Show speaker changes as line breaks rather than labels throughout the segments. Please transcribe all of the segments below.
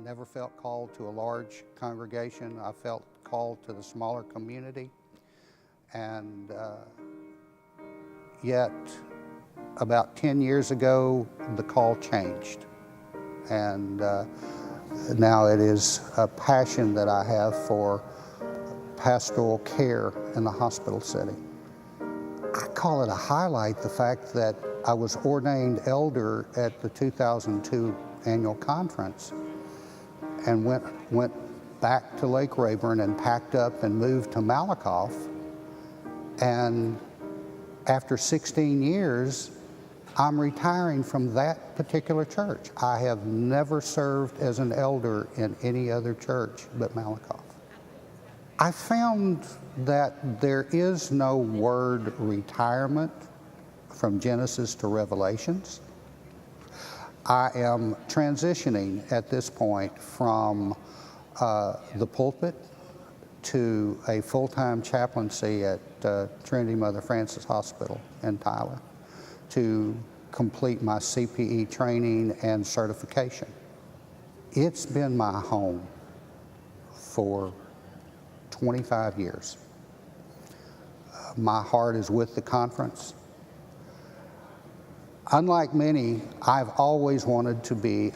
never felt called to a large congregation. I felt called to the smaller community. And yet, about 10 years ago, the call changed. And now it is a passion that I have for pastoral care in the hospital setting. I call it a highlight, the fact that I was ordained elder at the 2002 annual conference and went back to Lake Rayburn and packed up and moved to Malakoff. And after 16 years, I'm retiring from that particular church. I have never served as an elder in any other church but Malakoff. I found that there is no word retirement from Genesis to Revelations. I am transitioning at this point from the pulpit to a full-time chaplaincy at Trinity Mother Frances Hospital in Tyler to complete my CPE training and certification. It's been my home for 25 years. My heart is with the conference. Unlike many, I've always wanted to be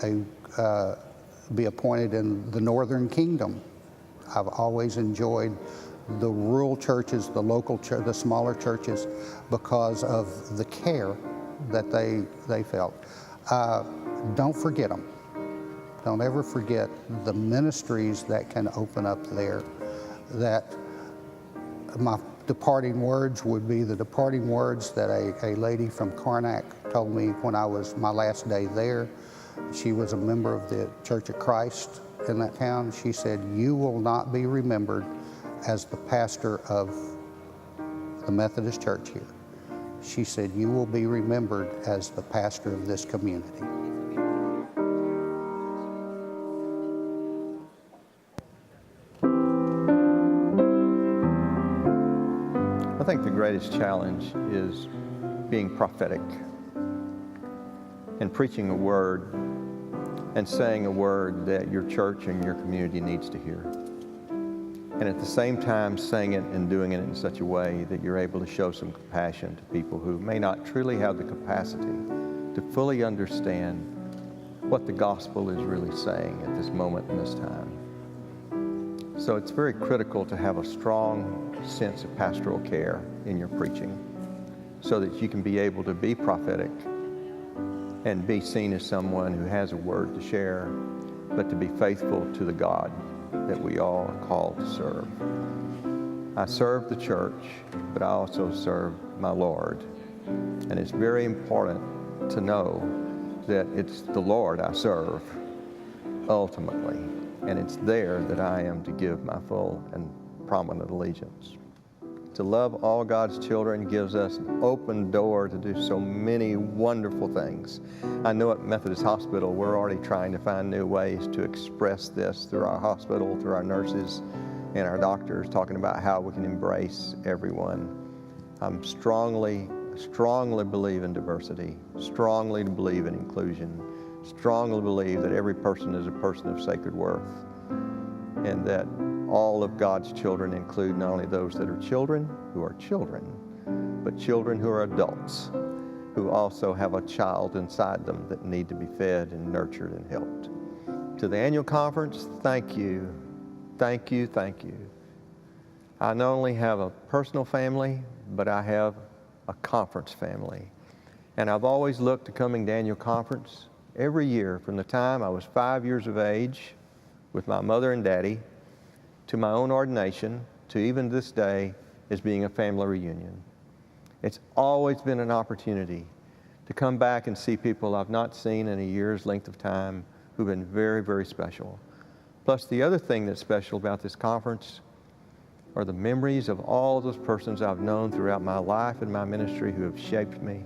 appointed in the Northern Kingdom. I've always enjoyed the rural churches, the local church, the smaller churches, because of the care that they felt. Don't forget them. Don't ever forget the ministries that can open up there. That my departing words would be the departing words that a lady from Karnak told me when I was my last day there. She was a member of the Church of Christ in that town. She said, "You will not be remembered as the pastor of the Methodist Church here." She said, "You will be remembered as the pastor of this community."
I think the greatest challenge is being prophetic and preaching a word and saying a word that your church and your community needs to hear. And at the same time saying it and doing it in such a way that you're able to show some compassion to people who may not truly have the capacity to fully understand what the gospel is really saying at this moment in this time. So it's very critical to have a strong sense of pastoral care in your preaching so that you can be able to be prophetic and be seen as someone who has a word to share, but to be faithful to the God that we all are called to serve. I serve the church, but I also serve my Lord. And it's very important to know that it's the Lord I serve ultimately. And it's there that I am to give my full and prominent allegiance. To love all God's children gives us an open door to do so many wonderful things. I know at Methodist Hospital, we're already trying to find new ways to express this through our hospital, through our nurses and our doctors, talking about how we can embrace everyone. I strongly believe in diversity, strongly believe in inclusion, strongly believe that every person is a person of sacred worth, and that all of God's children include not only those that are children, who are children, but children who are adults, who also have a child inside them that need to be fed and nurtured and helped. To the annual conference, thank you, thank you, thank you. I not only have a personal family, but I have a conference family. And I've always looked to coming to annual conference every year from the time I was 5 years of age with my mother and daddy to my own ordination to even this day as being a family reunion. It's always been an opportunity to come back and see people I've not seen in a year's length of time who've been very, very special. Plus, the other thing that's special about this conference are the memories of all those persons I've known throughout my life and my ministry who have shaped me,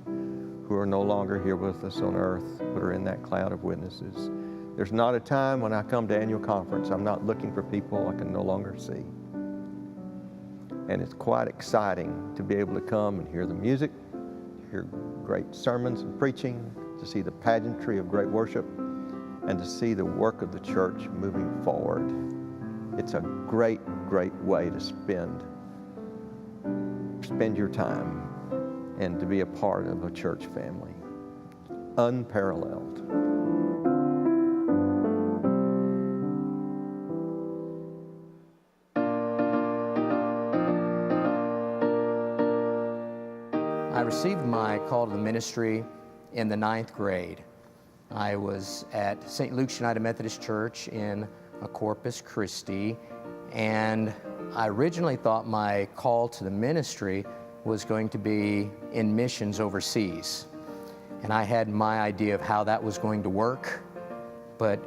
who are no longer here with us on earth, but are in that cloud of witnesses. There's not a time when I come to annual conference I'm not looking for people I can no longer see. And it's quite exciting to be able to come and hear the music, hear great sermons and preaching, to see the pageantry of great worship, and to see the work of the church moving forward. It's a great, great way to spend your time and to be a part of a church family. Unparalleled.
I received my call to the ministry in the 9th grade. I was at St. Luke's United Methodist Church in Corpus Christi, and I originally thought my call to the ministry was going to be in missions overseas. And I had my idea of how that was going to work, but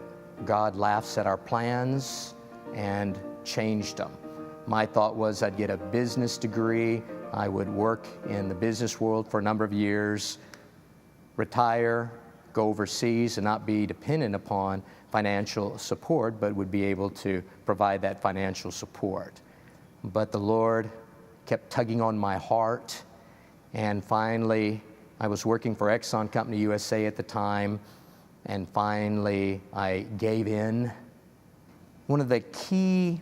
God laughs at our plans and changed them. My thought was I'd get a business degree, I would work in the business world for a number of years, retire, go overseas and not be dependent upon financial support, but would be able to provide that financial support. But the Lord kept tugging on my heart, and finally I was working for Exxon Company USA at the time, and finally I gave in. One of the key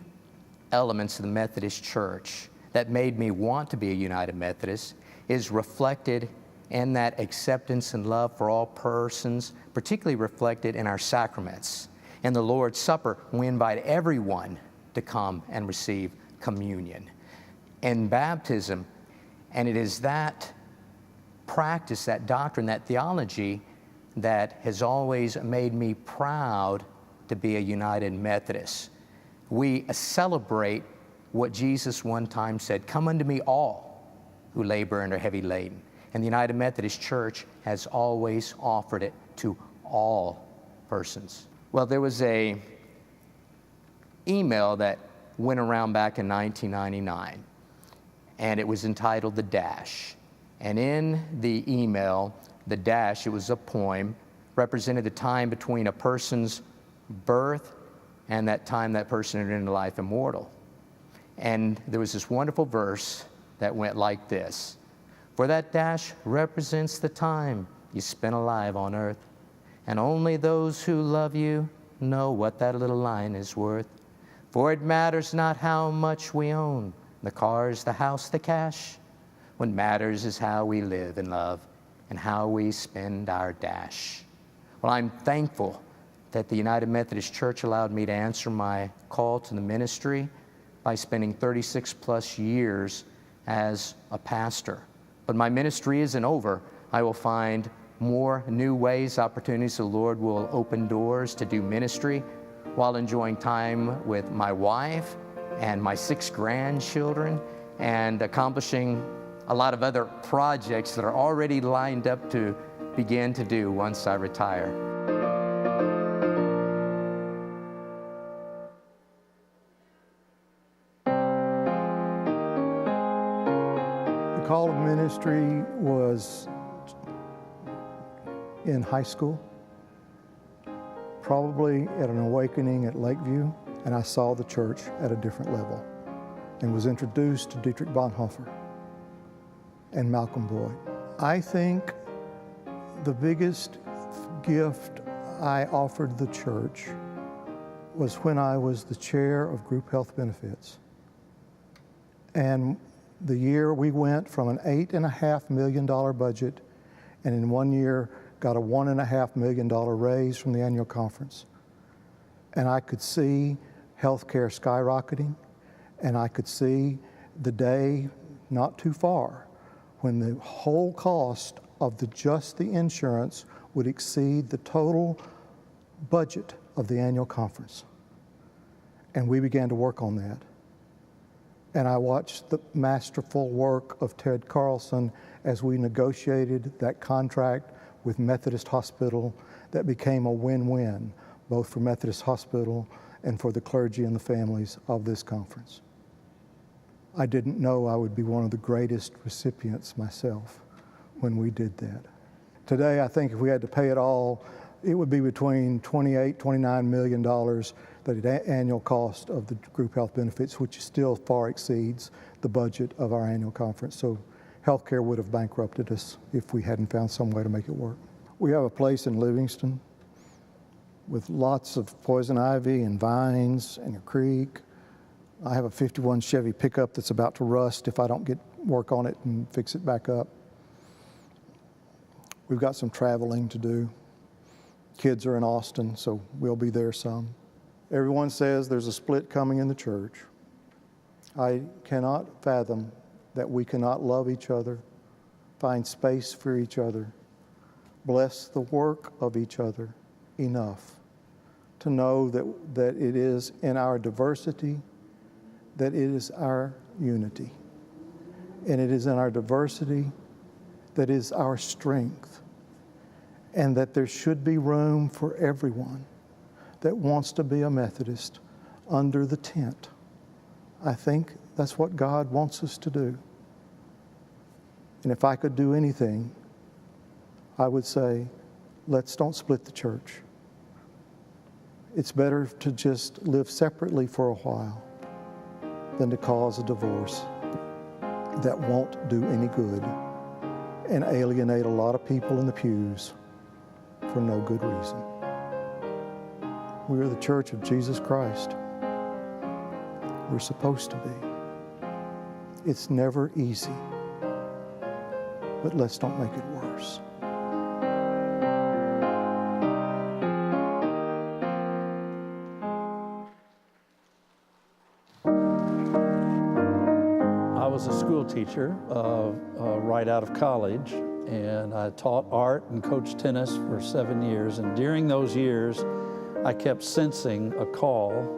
elements of the Methodist Church that made me want to be a United Methodist is reflected in that acceptance and love for all persons, particularly reflected in our sacraments. In the Lord's Supper, we invite everyone to come and receive communion. In baptism, and it is that practice, that doctrine, that theology that has always made me proud to be a United Methodist. We celebrate what Jesus one time said, "Come unto me all who labor and are heavy laden." And the United Methodist Church has always offered it to all persons. Well, there was a email that went around back in 1999, and it was entitled The Dash. And in the email, the dash, it was a poem, represented the time between a person's birth and that time that person entered into life immortal. And there was this wonderful verse that went like this: "For that dash represents the time you spent alive on earth, and only those who love you know what that little line is worth. For it matters not how much we own, the cars, the house, the cash. What matters is how we live and love and how we spend our dash." Well, I'm thankful that the United Methodist Church allowed me to answer my call to the ministry by spending 36 plus years as a pastor. But my ministry isn't over. I will find more new ways, opportunities. The Lord will open doors to do ministry while enjoying time with my wife and my 6 grandchildren and accomplishing a lot of other projects that are already lined up to begin to do once I retire.
The call of ministry was in high school, probably at an awakening at Lakeview, and I saw the church at a different level and was introduced to Dietrich Bonhoeffer and Malcolm Boyd. I think the biggest gift I offered the church was when I was the chair of group health benefits. And the year we went from an $8.5 million budget, and in one year got a $1.5 million raise from the annual conference. And I could see healthcare skyrocketing, and I could see the day not too far when the whole cost of just the insurance would exceed the total budget of the annual conference. And we began to work on that. And I watched the masterful work of Ted Carlson as we negotiated that contract with Methodist Hospital that became a win-win, both for Methodist Hospital and for the clergy and the families of this conference. I didn't know I would be one of the greatest recipients myself when we did that. Today, I think if we had to pay it all, it would be between $28, $29 million, the annual cost of the group health benefits, which still far exceeds the budget of our annual conference. So healthcare would have bankrupted us if we hadn't found some way to make it work. We have a place in Livingston with lots of poison ivy and vines and a creek. I have a 51 Chevy pickup that's about to rust if I don't get work on it and fix it back up. We've got some traveling to do. Kids are in Austin, so we'll be there some. Everyone says there's a split coming in the church. I cannot fathom that we cannot love each other, find space for each other, bless the work of each other enough to know that it is in our diversity that it is our unity. And it is in our diversity that is our strength. And that there should be room for everyone that wants to be a Methodist under the tent. I think that's what God wants us to do. And if I could do anything, I would say, let's don't split the church. It's better to just live separately for a while than to cause a divorce that won't do any good and alienate a lot of people in the pews for no good reason. We are the Church of Jesus Christ. We're supposed to be. It's never easy, but let's don't make it worse.
I was a school teacher right out of college, and I taught art and coached tennis for 7 years. And during those years, I kept sensing a call.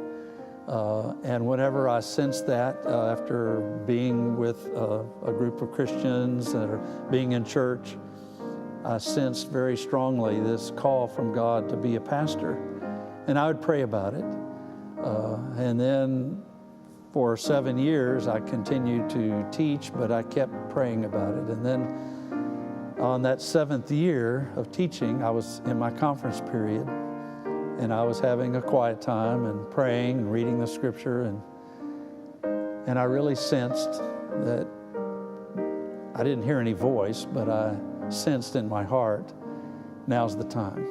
And whenever I sensed that, after being with a group of Christians or being in church, I sensed very strongly this call from God to be a pastor. And I would pray about it. And then for 7 years, I continued to teach, but I kept praying about it. And then on that 7th year of teaching, I was in my conference period, and I was having a quiet time and praying and reading the scripture, and I really sensed that I didn't hear any voice, but I sensed in my heart, now's the time.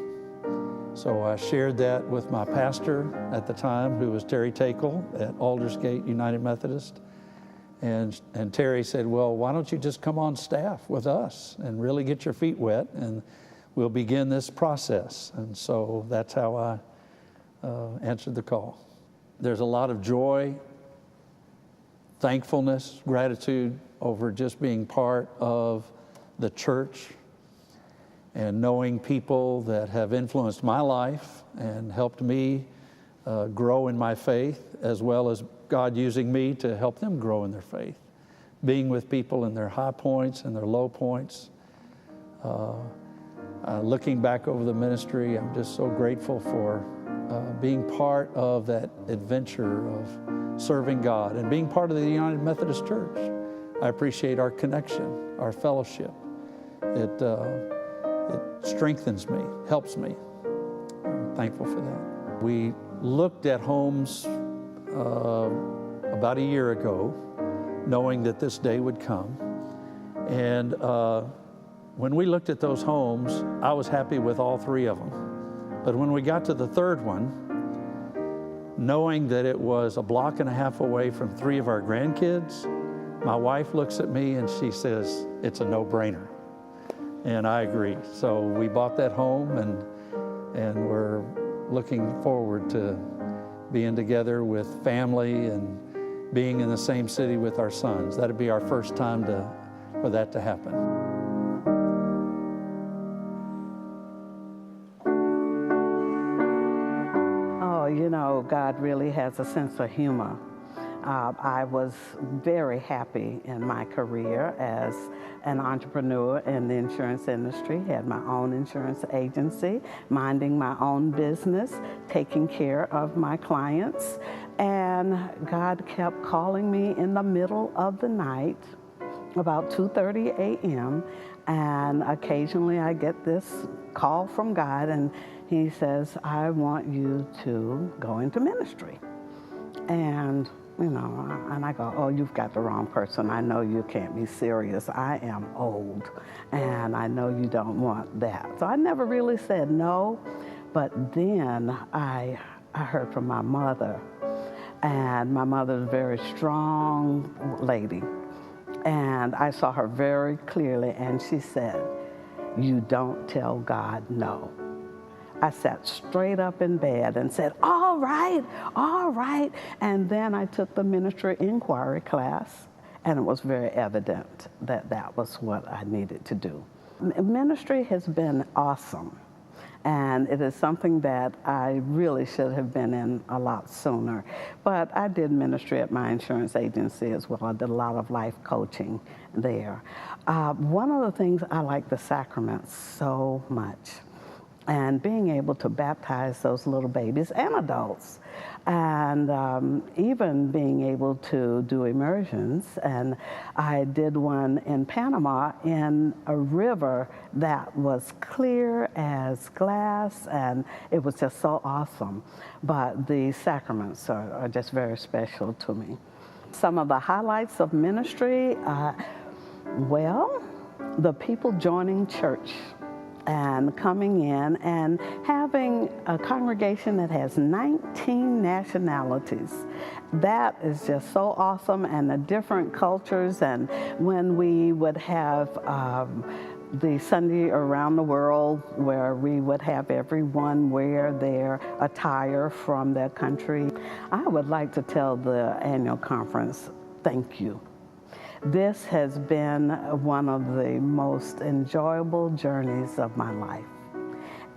So I shared that with my pastor at the time, who was Terry Takel at Aldersgate United Methodist. And Terry said, well, why don't you just come on staff with us and really get your feet wet, and we'll begin this process. And so that's how I answered the call. There's a lot of joy, thankfulness, gratitude over just being part of the church and knowing people that have influenced my life and helped me grow in my faith, as well as God using me to help them grow in their faith. Being with people in their high points and their low points. Looking back over the ministry, I'm just so grateful for being part of that adventure of serving God and being part of the United Methodist Church. I appreciate our connection, our fellowship. It strengthens me, helps me. I'm thankful for that. We looked at homes about a year ago, knowing that this day would come. And when we looked at those homes, I was happy with all 3 of them. But when we got to the 3rd one, knowing that it was a block and a half away from 3 of our grandkids, my wife looks at me and she says, it's a no-brainer. And I agree. So we bought that home, and we're looking forward to being together with family and being in the same city with our sons. That'd be our first time for that to happen.
Oh, you know, God really has a sense of humor. I was very happy in my career as an entrepreneur in the insurance industry, had my own insurance agency, minding my own business, taking care of my clients. And God kept calling me in the middle of the night, about 2:30 a.m., and occasionally I get this call from God, and He says, I want you to go into ministry. And you know, and I go, oh, you've got the wrong person. I know you can't be serious. I am old, and I know you don't want that. So I never really said no, But then I heard from my mother, and my mother's a very strong lady. And I saw her very clearly, and she said, "You don't tell God no." I sat straight up in bed and said, all right, all right. And then I took the ministry inquiry class, and it was very evident that that was what I needed to do. Ministry has been awesome, and it is something that I really should have been in a lot sooner. But I did ministry at my insurance agency as well. I did a lot of life coaching there. One of the things, I like the sacraments so much, and being able to baptize those little babies and adults, and even being able to do immersions. And I did one in Panama in a river that was clear as glass, and it was just so awesome. But the sacraments are just very special to me. Some of the highlights of ministry, well, the people joining church and coming in and having a congregation that has 19 nationalities. That is just so awesome, and the different cultures. And when we would have the Sunday around the world, where we would have everyone wear their attire from their country, I would like to tell the annual conference, thank you. This has been one of the most enjoyable journeys of my life.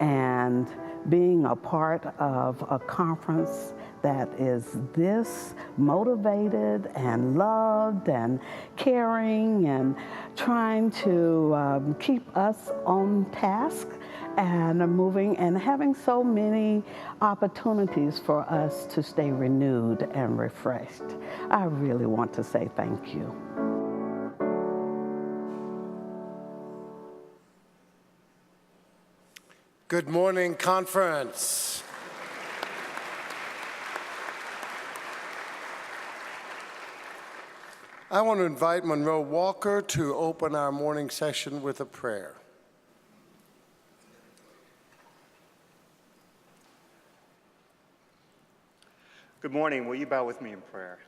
And being a part of a conference that is this motivated and loved and caring and trying to keep us on task and moving and having so many opportunities for us to stay renewed and refreshed. I really want to say thank you.
Good morning, conference. I want to invite Monroe Walker to open our morning session with a prayer.
Good morning. Will you bow with me in prayer?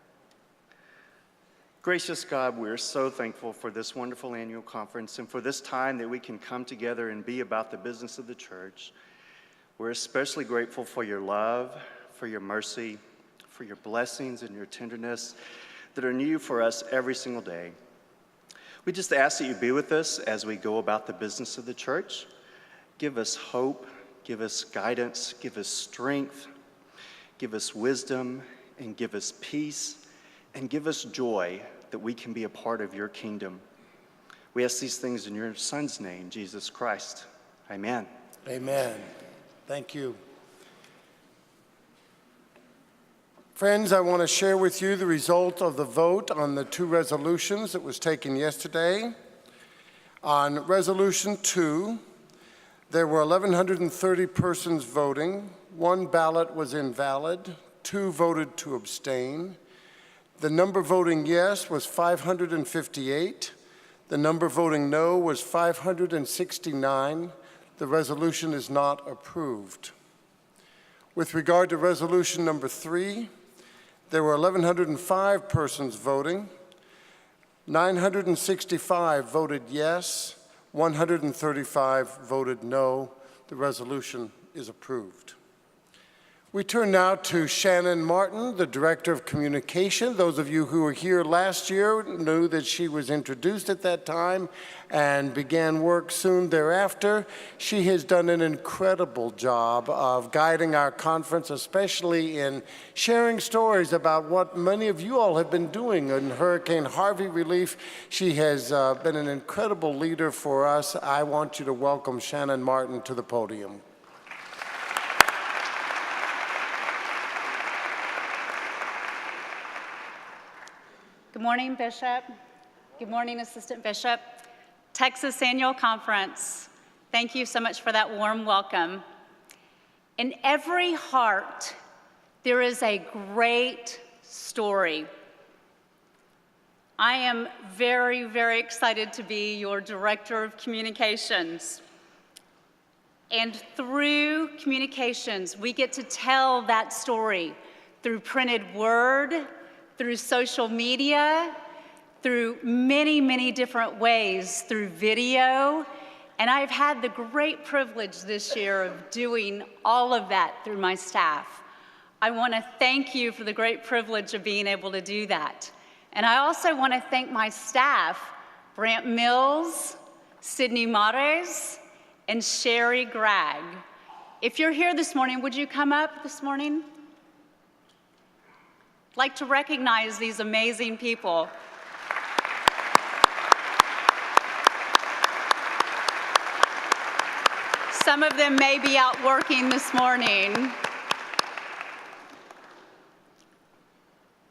Gracious God, we're so thankful for this wonderful annual conference and for this time that we can come together and be about the business of the church. We're especially grateful for your love, for your mercy, for your blessings and your tenderness that are new for us every single day. We just ask that you be with us as we go about the business of the church. Give us hope, give us guidance, give us strength, give us wisdom, and give us peace, and give us joy that we can be a part of your kingdom. We ask these things in your Son's name, Jesus Christ. Amen.
Amen. Thank you. Friends, I want to share with you the result of the vote on the two resolutions that was taken yesterday. On Resolution 2, there were 1,130 persons voting. 1 ballot was invalid. 2 voted to abstain. The number voting yes was 558. The number voting no was 569. The resolution is not approved. With regard to resolution number 3, there were 1,105 persons voting. 965 voted yes. 135 voted no. The resolution is approved. We turn now to Shannon Martin, the Director of Communication. Those of you who were here last year knew that she was introduced at that time and began work soon thereafter. She has done an incredible job of guiding our conference, especially in sharing stories about what many of you all have been doing in Hurricane Harvey relief. She has been an incredible leader for us. I want you to welcome Shannon Martin to the podium.
Good morning, Bishop. Good morning, Assistant Bishop. Texas Annual Conference, thank you so much for that warm welcome. In every heart, there is a great story. I am very, very excited to be your Director of Communications. And through communications, we get to tell that story through printed word, through social media, through many, many different ways, through video. And I've had the great privilege this year of doing all of that through my staff. I want to thank you for the great privilege of being able to do that. And I also want to thank my staff, Brant Mills, Sydney Mares, and Sherry Gregg. If you're here this morning, would you come up this morning? I'd like to recognize these amazing people. Some of them may be out working this morning.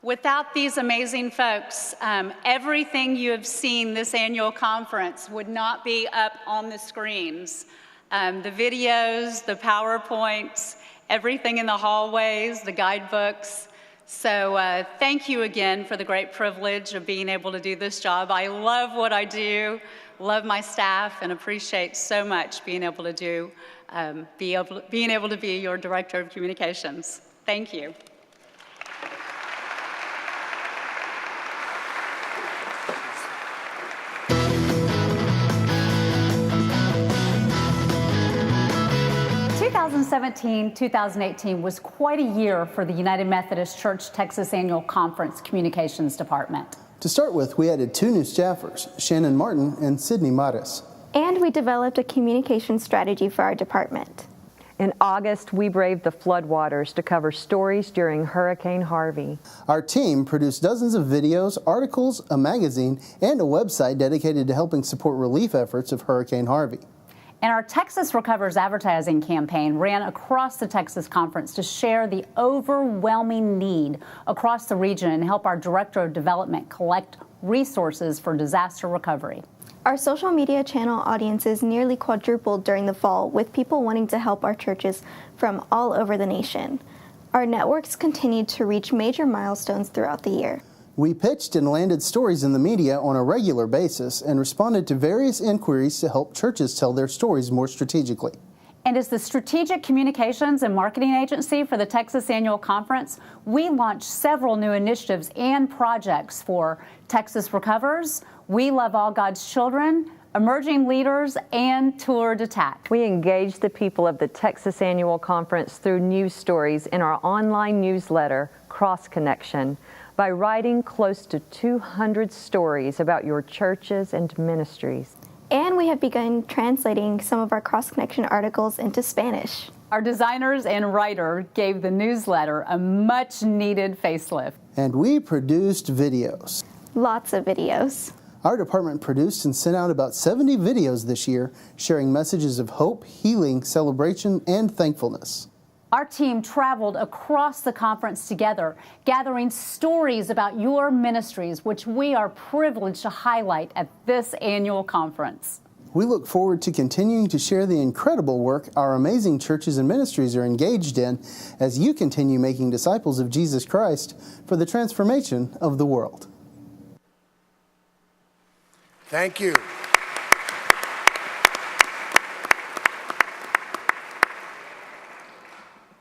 Without these amazing folks, everything you have seen this annual conference would not be up on the screens. The videos, the PowerPoints, everything in the hallways, the guidebooks. So thank you again for the great privilege of being able to do this job. I love what I do, love my staff, and appreciate so much being able to be your Director of Communications. Thank you.
(2017) 2018 was quite a year for the United Methodist Church Texas Annual Conference Communications Department.
To start with, we added 2 new staffers, Shannon Martin and Sydney Mares.
And we developed a communication strategy for our department.
In August, we braved the floodwaters to cover stories during Hurricane Harvey.
Our team produced dozens of videos, articles, a magazine, and a website dedicated to helping support relief efforts of Hurricane Harvey.
And our Texas Recovers advertising campaign ran across the Texas Conference to share the overwhelming need across the region and help our Director of Development collect resources for disaster recovery.
Our social media channel audiences nearly quadrupled during the fall, with people wanting to help our churches from all over the nation. Our networks continued to reach major milestones throughout the year.
We pitched and landed stories in the media on a regular basis and responded to various inquiries to help churches tell their stories more strategically.
And as the Strategic Communications and Marketing Agency for the Texas Annual Conference, we launched several new initiatives and projects for Texas Recovers, We Love All God's Children, Emerging Leaders, and Tour d'Attack.
We engaged the people of the Texas Annual Conference through news stories in our online newsletter, Cross Connection, by writing close to 200 stories about your churches and ministries.
And we have begun translating some of our Cross Connection articles into Spanish.
Our designers and writer gave the newsletter a much-needed facelift.
And we produced videos.
Lots of videos.
Our department produced and sent out about 70 videos this year, sharing messages of hope, healing, celebration, and thankfulness.
Our team traveled across the conference together, gathering stories about your ministries, which we are privileged to highlight at this annual conference.
We look forward to continuing to share the incredible work our amazing churches and ministries are engaged in as you continue making disciples of Jesus Christ for the transformation of the world.
Thank you.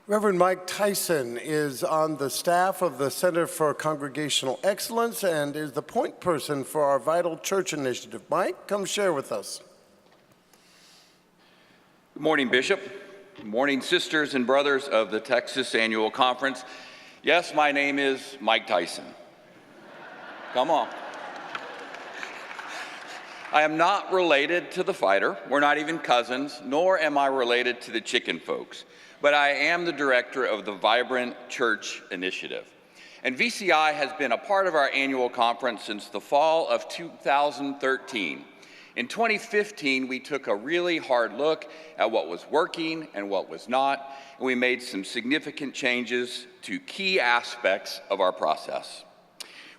Reverend Mike Tyson is on the staff of the Center for Congregational Excellence and is the point person for our Vital Church initiative. Mike, come share with us.
Good morning, Bishop. Good morning, sisters and brothers of the Texas Annual Conference. Yes, my name is Mike Tyson. Come on. I am not related to the fighter. We're not even cousins, nor am I related to the chicken folks. But I am the director of the Vibrant Church Initiative. And VCI has been a part of our annual conference since the fall of 2013. In 2015, we took a really hard look at what was working and what was not, and we made some significant changes to key aspects of our process.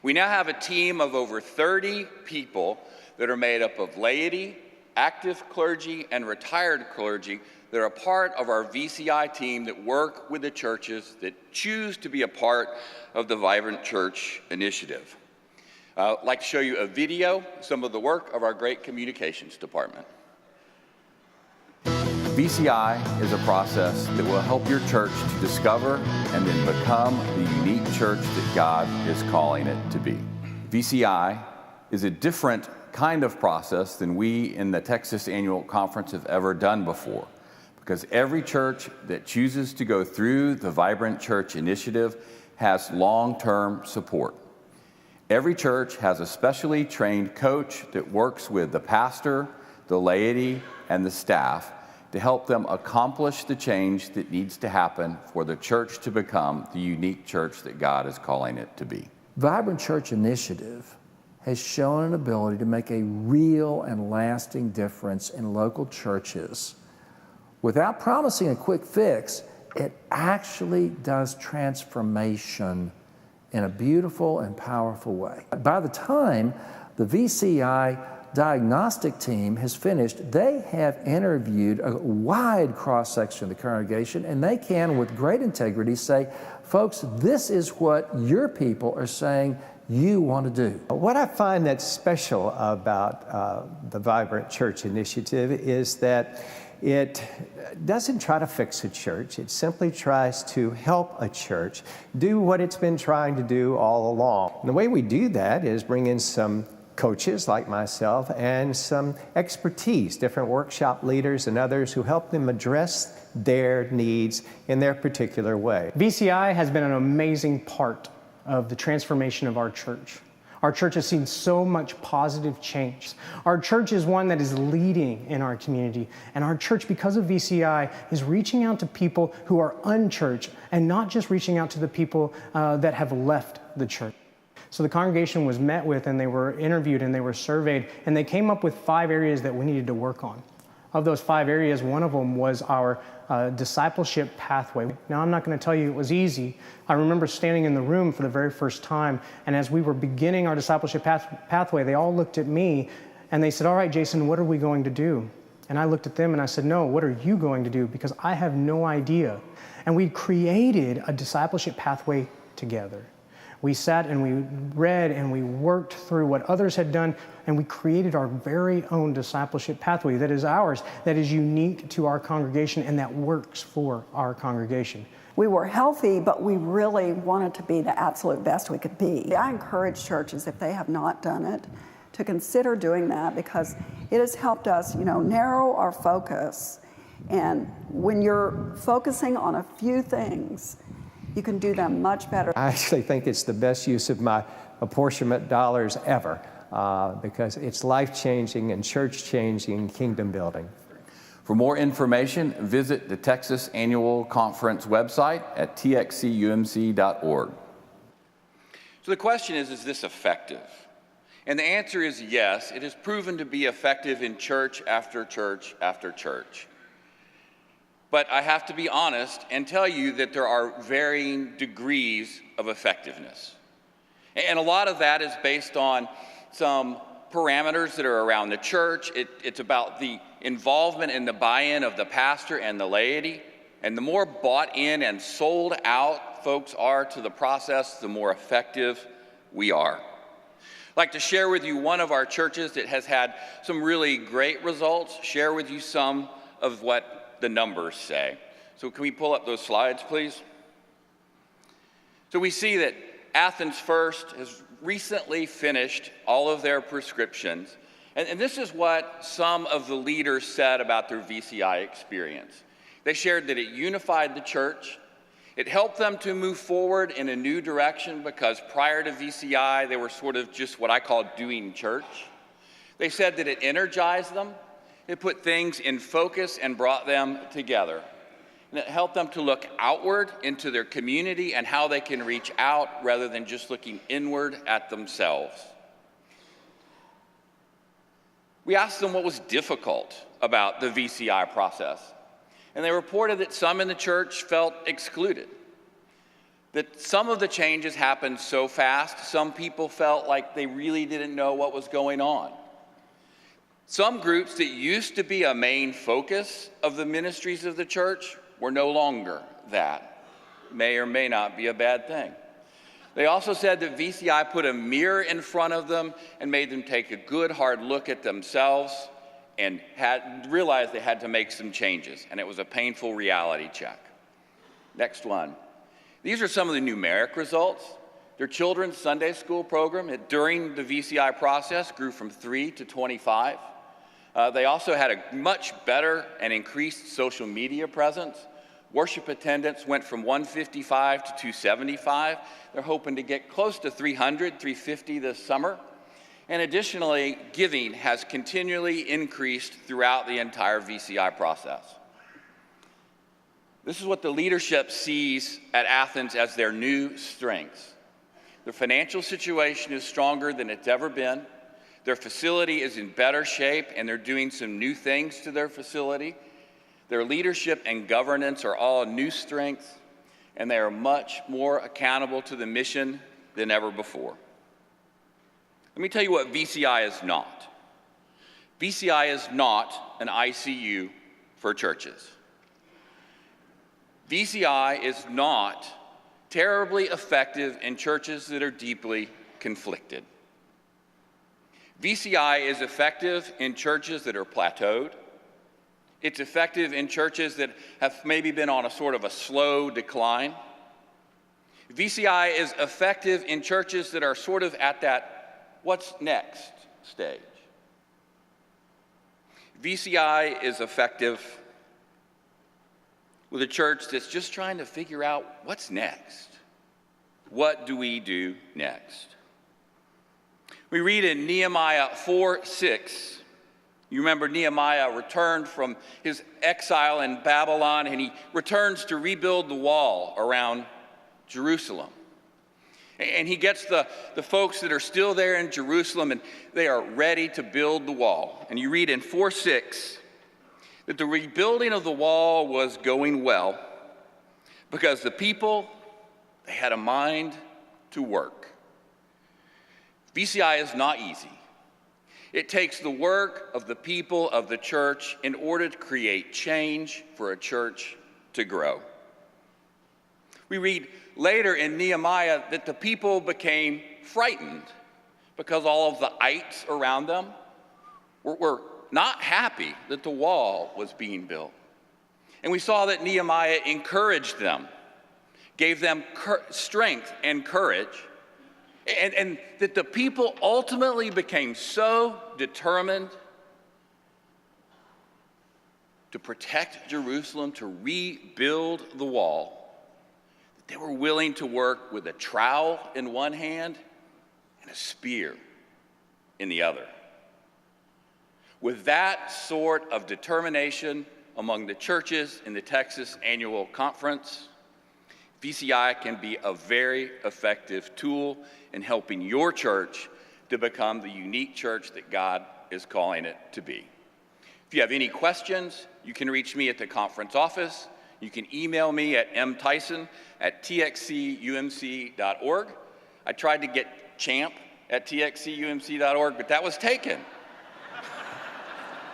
We now have a team of over 30 people that are made up of laity, active clergy, and retired clergy that are a part of our VCI team that work with the churches that choose to be a part of the Vibrant Church Initiative. I'd like to show you a video, some of the work of our great communications department. VCI is a process that will help your church to discover and then become the unique church that God is calling it to be. VCI is a different kind of process than we in the Texas Annual Conference have ever done before, because every church that chooses to go through the Vibrant Church Initiative has long-term support. Every church has a specially trained coach that works with the pastor, the laity, and the staff to help them accomplish the change that needs to happen for the church to become the unique church that God is calling it to be.
Vibrant Church Initiative has shown an ability to make a real and lasting difference in local churches. Without promising a quick fix, it actually does transformation in a beautiful and powerful way. By the time the VCI diagnostic team has finished, they have interviewed a wide cross-section of the congregation, and they can, with great integrity, say, folks, this is what your people are saying you want to do.
What I find that's special about the Vibrant Church Initiative is that it doesn't try to fix a church. It simply tries to help a church do what it's been trying to do all along. And the way we do that is bring in some coaches like myself and some expertise, different workshop leaders and others who help them address their needs in their particular way.
VCI has been an amazing part of the transformation of our church. Our church has seen so much positive change. Our church is one that is leading in our community. And our church, because of VCI, is reaching out to people who are unchurched and not just reaching out to the people that have left the church. So the congregation was met with, and they were interviewed, and they were surveyed, and they came up with 5 areas that we needed to work on. Of those 5 areas, one of them was our discipleship pathway. Now, I'm not going to tell you it was easy. I remember standing in the room for the very first time, and as we were beginning our discipleship pathway, they all looked at me, and they said, all right, Jason, what are we going to do? And I looked at them, and I said, no, what are you going to do? Because I have no idea. And we created a discipleship pathway together. We sat and we read and we worked through what others had done, and we created our very own discipleship pathway that is ours, that is unique to our congregation, and that works for our congregation.
We were healthy, but we really wanted to be the absolute best we could be. I encourage churches, if they have not done it, to consider doing that, because it has helped us, narrow our focus. And when you're focusing on a few things, you can do them much better.
I actually think it's the best use of my apportionment dollars ever because it's life-changing and church-changing and kingdom-building.
For more information, visit the Texas Annual Conference website at txcumc.org. So the question is this effective? And the answer is yes. It has proven to be effective in church after church after church. But I have to be honest and tell you that there are varying degrees of effectiveness. And a lot of that is based on some parameters that are around the church. It's about the involvement and the buy-in of the pastor and the laity. And the more bought in and sold out folks are to the process, the more effective we are. I'd like to share with you one of our churches that has had some really great results, share with you some of what the numbers say. So can we pull up those slides, please? So we see that Athens First has recently finished all of their prescriptions. And this is what some of the leaders said about their VCI experience. They shared that it unified the church. It helped them to move forward in a new direction because prior to VCI, they were sort of just what I call doing church. They said that it energized them. It put things in focus and brought them together. And it helped them to look outward into their community and how they can reach out rather than just looking inward at themselves. We asked them what was difficult about the VCI process. And they reported that some in the church felt excluded. That some of the changes happened so fast, some people felt like they really didn't know what was going on. Some groups that used to be a main focus of the ministries of the church were no longer that. May or may not be a bad thing. They also said that VCI put a mirror in front of them and made them take a good hard look at themselves and had realized they had to make some changes, and it was a painful reality check. Next one. These are some of the numeric results. Their children's Sunday school program during the VCI process grew from 3 to 25. They also had a much better and increased social media presence. Worship attendance went from 155 to 275. They're hoping to get close to 300, 350 this summer. And additionally, giving has continually increased throughout the entire VCI process. This is what the leadership sees at Athens as their new strengths. Their financial situation is stronger than it's ever been. Their facility is in better shape, and they're doing some new things to their facility. Their leadership and governance are all new strengths, and they are much more accountable to the mission than ever before. Let me tell you what VCI is not. VCI is not an ICU for churches. VCI is not terribly effective in churches that are deeply conflicted. VCI is effective in churches that are plateaued. It's effective in churches that have maybe been on a sort of a slow decline. VCI is effective in churches that are sort of at that what's next stage. VCI is effective with a church that's just trying to figure out what's next. What do we do next? We read in Nehemiah 4:6. You remember Nehemiah returned from his exile in Babylon, and he returns to rebuild the wall around Jerusalem. And he gets the folks that are still there in Jerusalem, and they are ready to build the wall. And you read in 4:6 that the rebuilding of the wall was going well because the people, they had a mind to work. VCI is not easy. It takes the work of the people of the church in order to create change for a church to grow. We read later in Nehemiah that the people became frightened because all of the ites around them were not happy that the wall was being built. And we saw that Nehemiah encouraged them, gave them strength and courage, and that the people ultimately became so determined to protect Jerusalem, to rebuild the wall, that they were willing to work with a trowel in one hand and a spear in the other. With that sort of determination among the churches in the Texas Annual Conference, VCI can be a very effective tool in helping your church to become the unique church that God is calling it to be. If you have any questions, you can reach me at the conference office. You can email me at mtyson@txcumc.org. I tried to get champ@txcumc.org, but that was taken.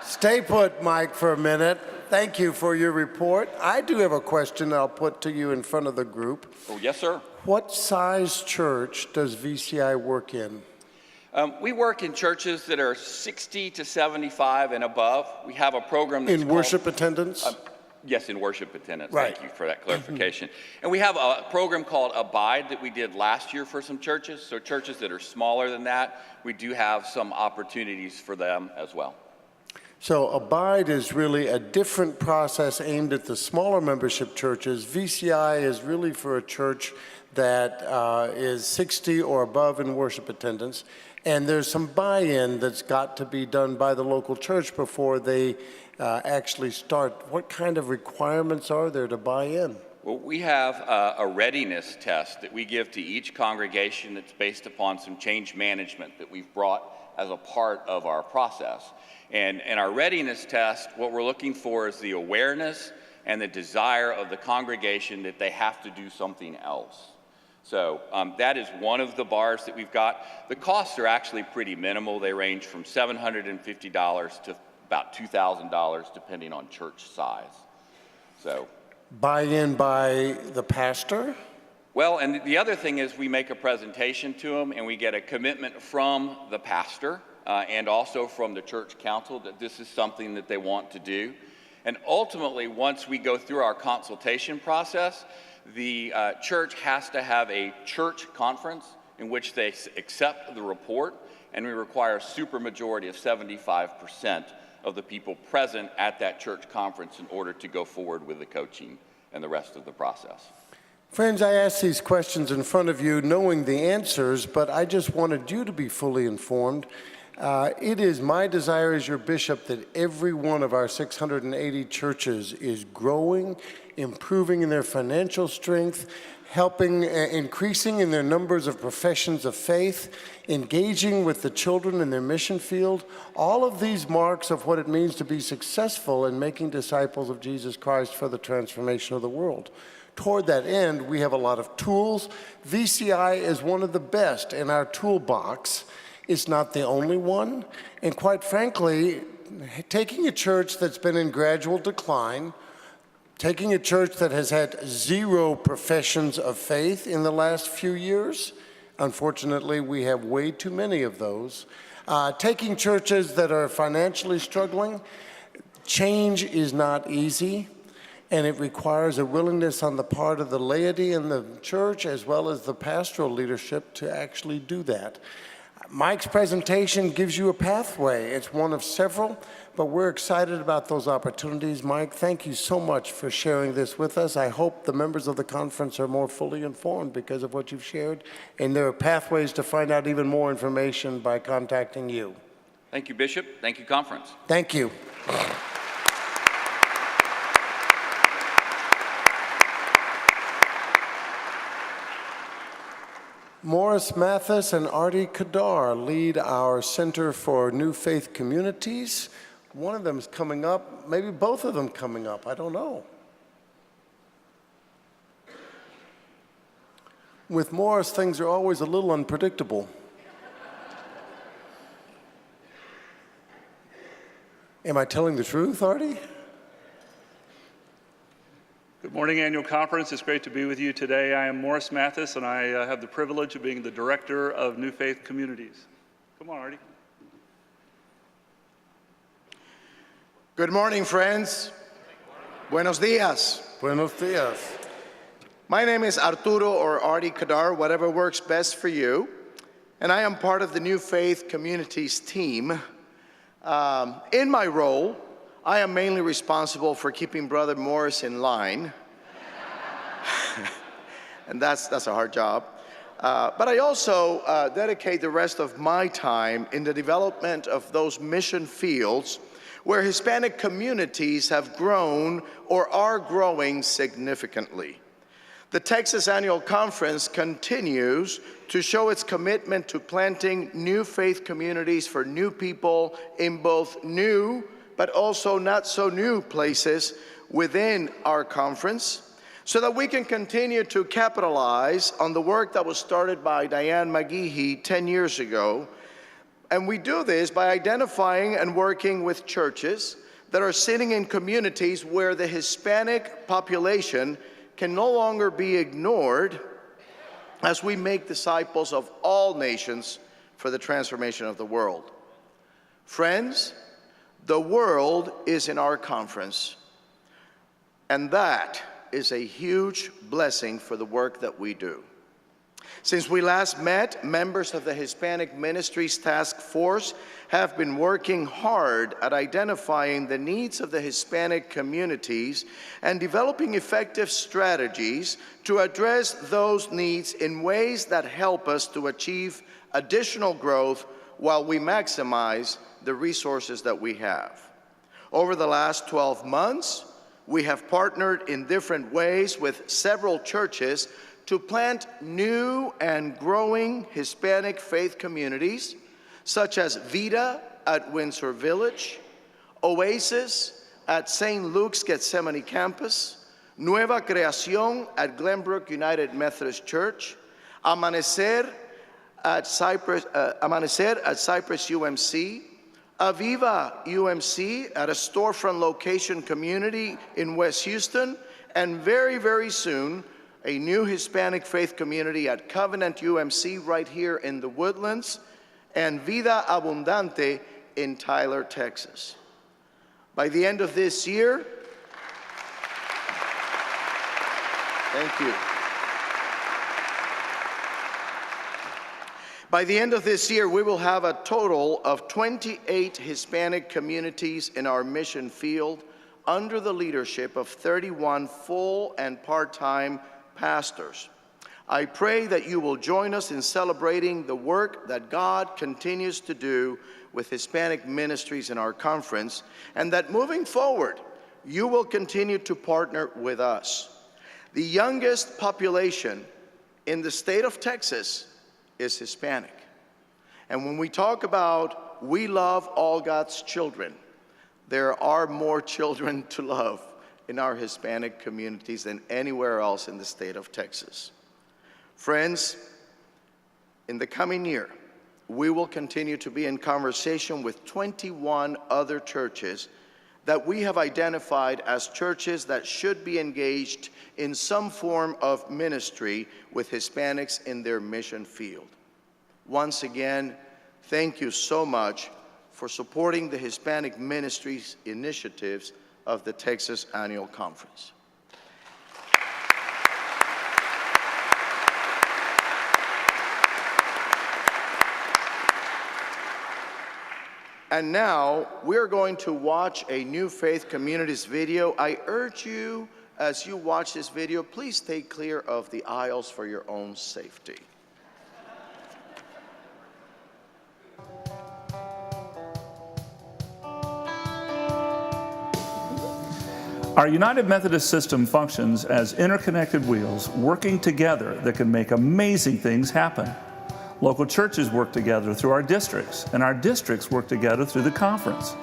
Stay put, Mike, for a minute. Thank you for your report. I do have a question I'll put to you in front of the group.
Oh, yes, sir.
What size church does VCI work in?
We work in churches that are 60 to 75 and above. We have a program that's
In worship attendance?
Yes, in worship attendance.
Right.
Thank you for that clarification. And we have a program called Abide that we did last year for some churches. So churches that are smaller than that, we do have some opportunities for them as well.
So Abide is really a different process aimed at the smaller membership churches. VCI is really for a church that is 60 or above in worship attendance. And there's some buy-in that's got to be done by the local church before they actually start. What kind of requirements are there to buy in?
Well, we have a readiness test that we give to each congregation that's based upon some change management that we've brought as a part of our process. And our readiness test, what we're looking for is the awareness and the desire of the congregation that they have to do something else. So that is one of the bars that we've got. The costs are actually pretty minimal. They range from $750 to about $2,000 depending on church size. So
buy-in by the pastor?
Well, and the other thing is we make a presentation to them and we get a commitment from the pastor and also from the church council that this is something that they want to do. And ultimately, once we go through our consultation process, the church has to have a church conference in which they accept the report, and we require a supermajority of 75% of the people present at that church conference in order to go forward with the coaching and the rest of the process.
Friends, I asked these questions in front of you knowing the answers, but I just wanted you to be fully informed. It is my desire as your bishop that every one of our 680 churches is growing, improving in their financial strength, helping, increasing in their numbers of professions of faith, engaging with the children in their mission field. All of these marks of what it means to be successful in making disciples of Jesus Christ for the transformation of the world. Toward that end, we have a lot of tools. VCI is one of the best in our toolbox. It's not the only one. And quite frankly, taking a church that's been in gradual decline, taking a church that has had 0 professions of faith in the last few years, unfortunately, we have way too many of those. Taking churches that are financially struggling, change is not easy, and it requires a willingness on the part of the laity in the church as well as the pastoral leadership to actually do that. Mike's presentation gives you a pathway. It's one of several, but we're excited about those opportunities. Mike, thank you so much for sharing this with us. I hope the members of the conference are more fully informed because of what you've shared, and there are pathways to find out even more information by contacting you.
Thank you, Bishop. Thank you, conference.
Thank you. Morris Mathis and Artie Kadar lead our Center for New Faith Communities. One of them is coming up, maybe both of them coming up, I don't know. With Morris, things are always a little unpredictable. Am I telling the truth, Artie?
Good morning, Annual Conference. It's great to be with you today. I am Morris Mathis, and I have the privilege of being the Director of New Faith Communities. Come on, Artie.
Good morning, friends. Buenos dias.
Buenos dias.
My name is Arturo or Artie Kadar, whatever works best for you. And I am part of the New Faith Communities team. In my role, I am mainly responsible for keeping Brother Morris in line. And that's a hard job. But I also dedicate the rest of my time in the development of those mission fields where Hispanic communities have grown or are growing significantly. The Texas Annual Conference continues to show its commitment to planting new faith communities for new people in both new but also not so new places within our conference, so that we can continue to capitalize on the work that was started by Diane McGehee 10 years ago. And we do this by identifying and working with churches that are sitting in communities where the Hispanic population can no longer be ignored as we make disciples of all nations for the transformation of the world. Friends, the world is in our conference, and that is a huge blessing for the work that we do. Since we last met, members of the Hispanic Ministries Task Force have been working hard at identifying the needs of the Hispanic communities and developing effective strategies to address those needs in ways that help us to achieve additional growth while we maximize the resources that we have. Over the last 12 months, we have partnered in different ways with several churches to plant new and growing Hispanic faith communities, such as Vida at Windsor Village, Oasis at St. Luke's Gethsemane Campus, Nueva Creación at Glenbrook United Methodist Church, Amanecer at Cypress UMC, Aviva UMC at a storefront location community in West Houston, and very, very soon, a new Hispanic faith community at Covenant UMC right here in the Woodlands, and Vida Abundante in Tyler, Texas. By the end of this year, thank you. By the end of this year, we will have a total of 28 Hispanic communities in our mission field under the leadership of 31 full and part-time pastors. I pray that you will join us in celebrating the work that God continues to do with Hispanic ministries in our conference, and that moving forward, you will continue to partner with us. The youngest population in the state of Texas is Hispanic. And when we talk about we love all God's children, there are more children to love in our Hispanic communities than anywhere else in the state of Texas. Friends, in the coming year, we will continue to be in conversation with 21 other churches that we have identified as churches that should be engaged in some form of ministry with Hispanics in their mission field. Once again, thank you so much for supporting the Hispanic Ministries initiatives of the Texas Annual Conference. And now we're going to watch a New Faith Communities video. I urge you, as you watch this video, please stay clear of the aisles for your own safety.
Our United Methodist system functions as interconnected wheels working together that can make amazing things happen. Local churches work together through our districts, and our districts work together through the conference.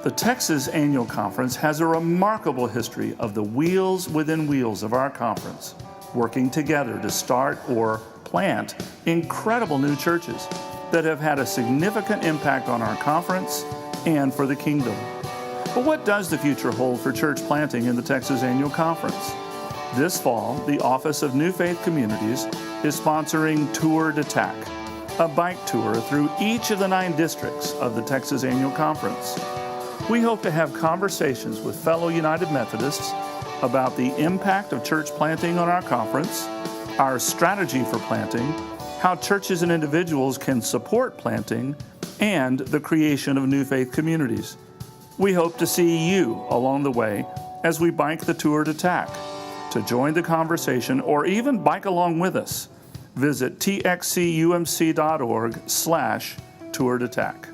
The Texas Annual Conference has a remarkable history of the wheels within wheels of our conference, working together to start or plant incredible new churches that have had a significant impact on our conference and for the kingdom. But what does the future hold for church planting in the Texas Annual Conference? This fall, the Office of New Faith Communities is sponsoring Tour d'Attack, a bike tour through each of the 9 districts of the Texas Annual Conference. We hope to have conversations with fellow United Methodists about the impact of church planting on our conference, our strategy for planting, how churches and individuals can support planting, and the creation of new faith communities. We hope to see you along the way as we bike the Tour d'Attack. To join the conversation or even bike along with us, visit txcumc.org/Tour d'Attack.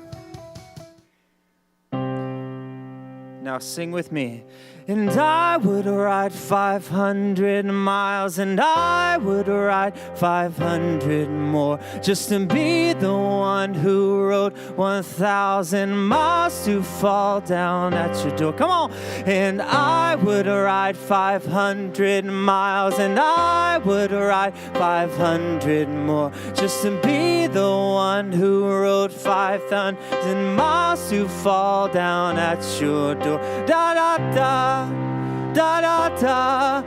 Now sing with me. And I would ride 500 miles, and I would ride 500 more, just to be the one who rode 1,000 miles to fall down at your door. Come on. And I would ride 500 miles, and I would ride 500 more, just to be the one who rode 5,000 miles to fall down at your door. Da da da. Da da da,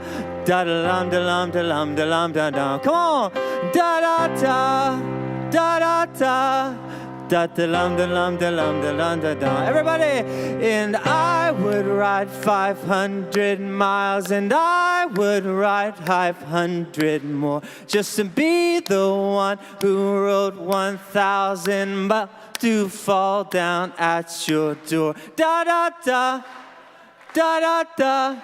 da da lam da lam da lam da lam da da. Come on, da da da, da da da, da da lam da lam da lam da lam da da. Everybody, and I would ride 500 miles, and I would ride 500 more, just to be the one who rode 1,000 miles to fall down at your door. Da da da. Da da da,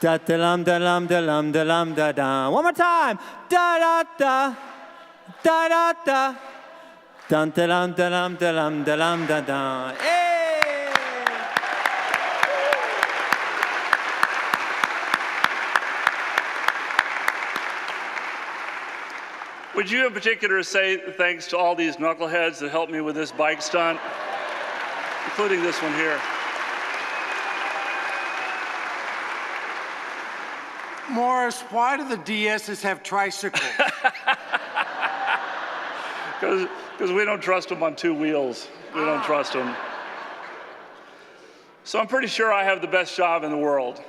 da da lam da lam da lam da lam da da. One more time. Da da da, da da da, da da lam da lam da lam da lam da da. Hey!
Would you in particular say thanks to all these knuckleheads that helped me with this bike stunt, including this one here?
Morris, why do the DSs have tricycles?
Because we don't trust them on 2 wheels. We don't trust them. So I'm pretty sure I have the best job in the world,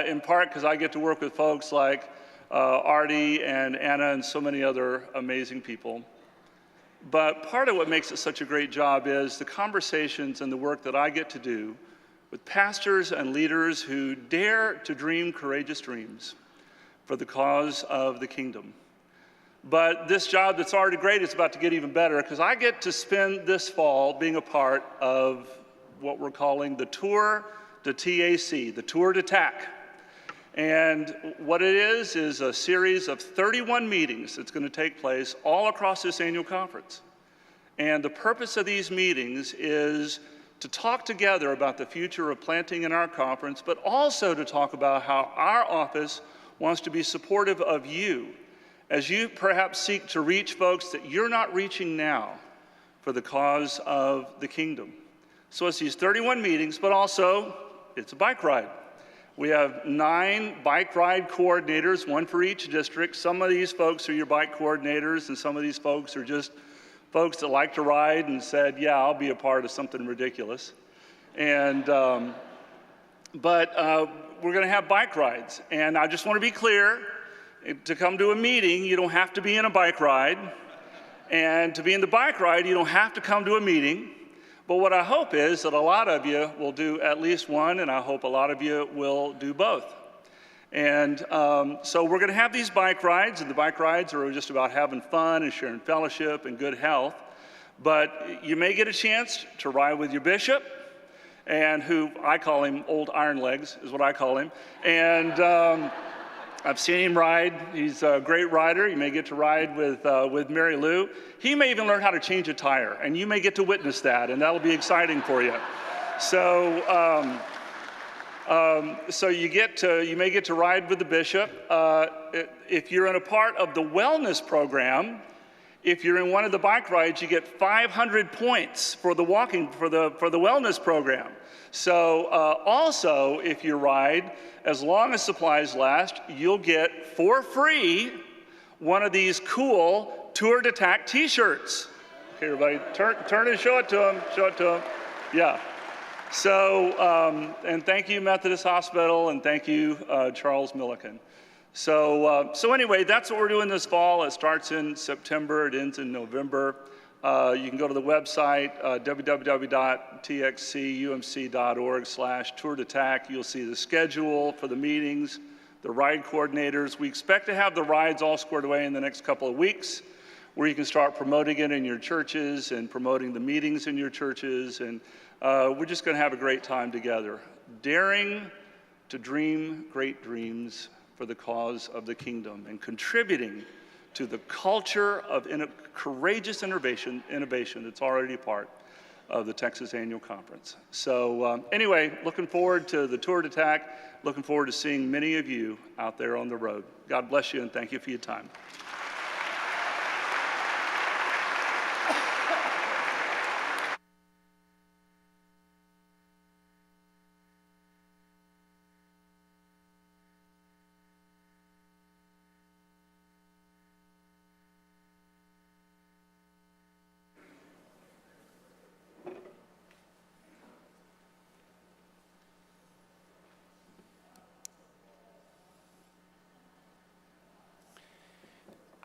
in part because I get to work with folks like Artie and Anna and so many other amazing people. But part of what makes it such a great job is the conversations and the work that I get to do with pastors and leaders who dare to dream courageous dreams for the cause of the kingdom. But this job that's already great is about to get even better, because I get to spend this fall being a part of what we're calling the Tour de TAC, the Tour de TAC. And what it is a series of 31 meetings that's going to take place all across this annual conference. And the purpose of these meetings is to talk together about the future of planting in our conference, but also to talk about how our office wants to be supportive of you as you perhaps seek to reach folks that you're not reaching now for the cause of the kingdom. So it's these 31 meetings, but also it's a bike ride. We have 9 bike ride coordinators, 1 for each district. Some of these folks are your bike coordinators, and some of these folks are just folks that like to ride and said, yeah, I'll be a part of something ridiculous. And, but we're gonna have bike rides. And I just wanna be clear, to come to a meeting, you don't have to be in a bike ride. And to be in the bike ride, you don't have to come to a meeting. But what I hope is that a lot of you will do at least one, and I hope a lot of you will do both. And so we're going to have these bike rides, and the bike rides are just about having fun and sharing fellowship and good health. But you may get a chance to ride with your bishop, and who I call him Old Iron Legs, is what I call him. And I've seen him ride. He's a great rider. You may get to ride with Mary Lou. He may even learn how to change a tire, and you may get to witness that, and that'll be exciting for you. So, so you may get to ride with the bishop. If you're in a part of the wellness program, if you're in one of the bike rides, you get 500 points for the walking for the wellness program. So also, if you ride, as long as supplies last, you'll get for free one of these cool Tour de TAC t-shirts. Okay, everybody, turn and show it to them. Show it to them. Yeah. So, and thank you, Methodist Hospital, and thank you, Charles Milliken. So, so anyway, that's what we're doing this fall. It starts in September, it ends in November. You can go to the website, www.txcumc.org/Tour de TAC. You'll see the schedule for the meetings, the ride coordinators. We expect to have the rides all squared away in the next couple of weeks, where you can start promoting it in your churches and promoting the meetings in your churches. And we're just going to have a great time together, daring to dream great dreams for the cause of the kingdom and contributing to the culture of courageous innovation that's already a part of the Texas Annual Conference. So anyway, looking forward to the Tour de TAC, looking forward to seeing many of you out there on the road. God bless you, and thank you for your time.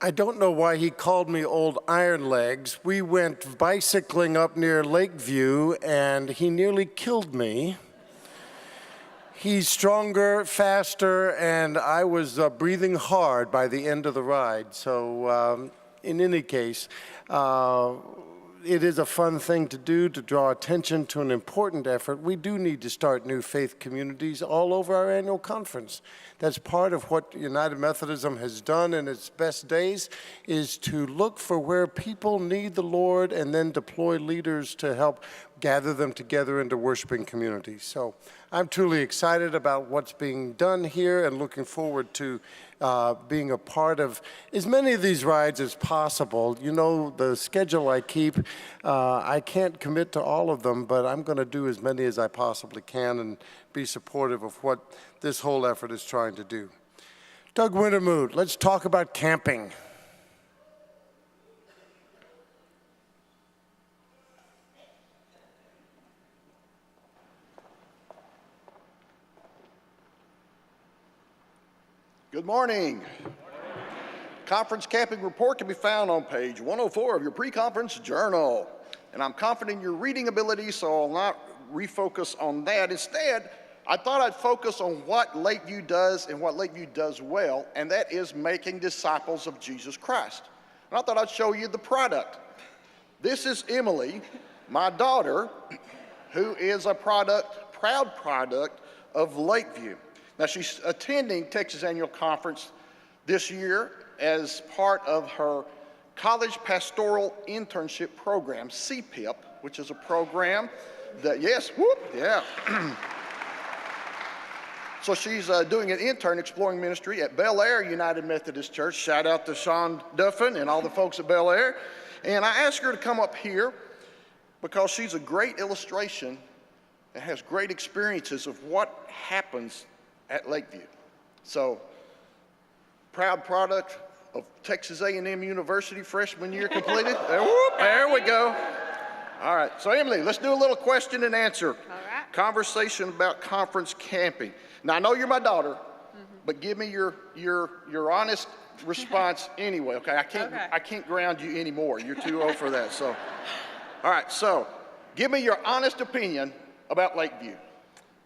I don't know why he called me Old Iron Legs. We went bicycling up near Lakeview, and he nearly killed me. He's stronger, faster, and I was breathing hard by the end of the ride. So in any case, it is a fun thing to do to draw attention to an important effort. We do need to start new faith communities all over our annual conference. That's part of what United Methodism has done in its best days, is to look for where people need the Lord and then deploy leaders to help gather them together into worshiping communities. So I'm truly excited about what's being done here and looking forward to being a part of as many of these rides as possible. You know, the schedule I keep, I can't commit to all of them, but I'm going to do as many as I possibly can and be supportive of what this whole effort is trying to do. Doug Wintermoot, let's talk about camping.
Good morning. conference camping report can be found on page 104 of your pre-conference journal. And I'm confident in your reading ability, so I'll not refocus on that. Instead, I thought I'd focus on what Lakeview does and what Lakeview does well, and that is making disciples of Jesus Christ. And I thought I'd show you the product. This is Emily, my daughter, who is a proud product of Lakeview. Now, she's attending Texas Annual Conference this year as part of her College Pastoral Internship Program, CPIP, which is a program that, yes, whoop, yeah. So she's doing an intern exploring ministry at Bel Air United Methodist Church. Shout out to Sean Duffin and all the folks at Bel Air. And I asked her to come up here because she's a great illustration and has great experiences of what happens at Lakeview. So, proud product of Texas A&M University freshman year completed. There we go. All right, so Emily, let's do a little question and answer.
All right.
Conversation about conference camping. Now, I know you're my daughter, but give me your honest response anyway, okay? I can't ground you anymore. You're too old for that, so. All right, so give me your honest opinion about Lakeview.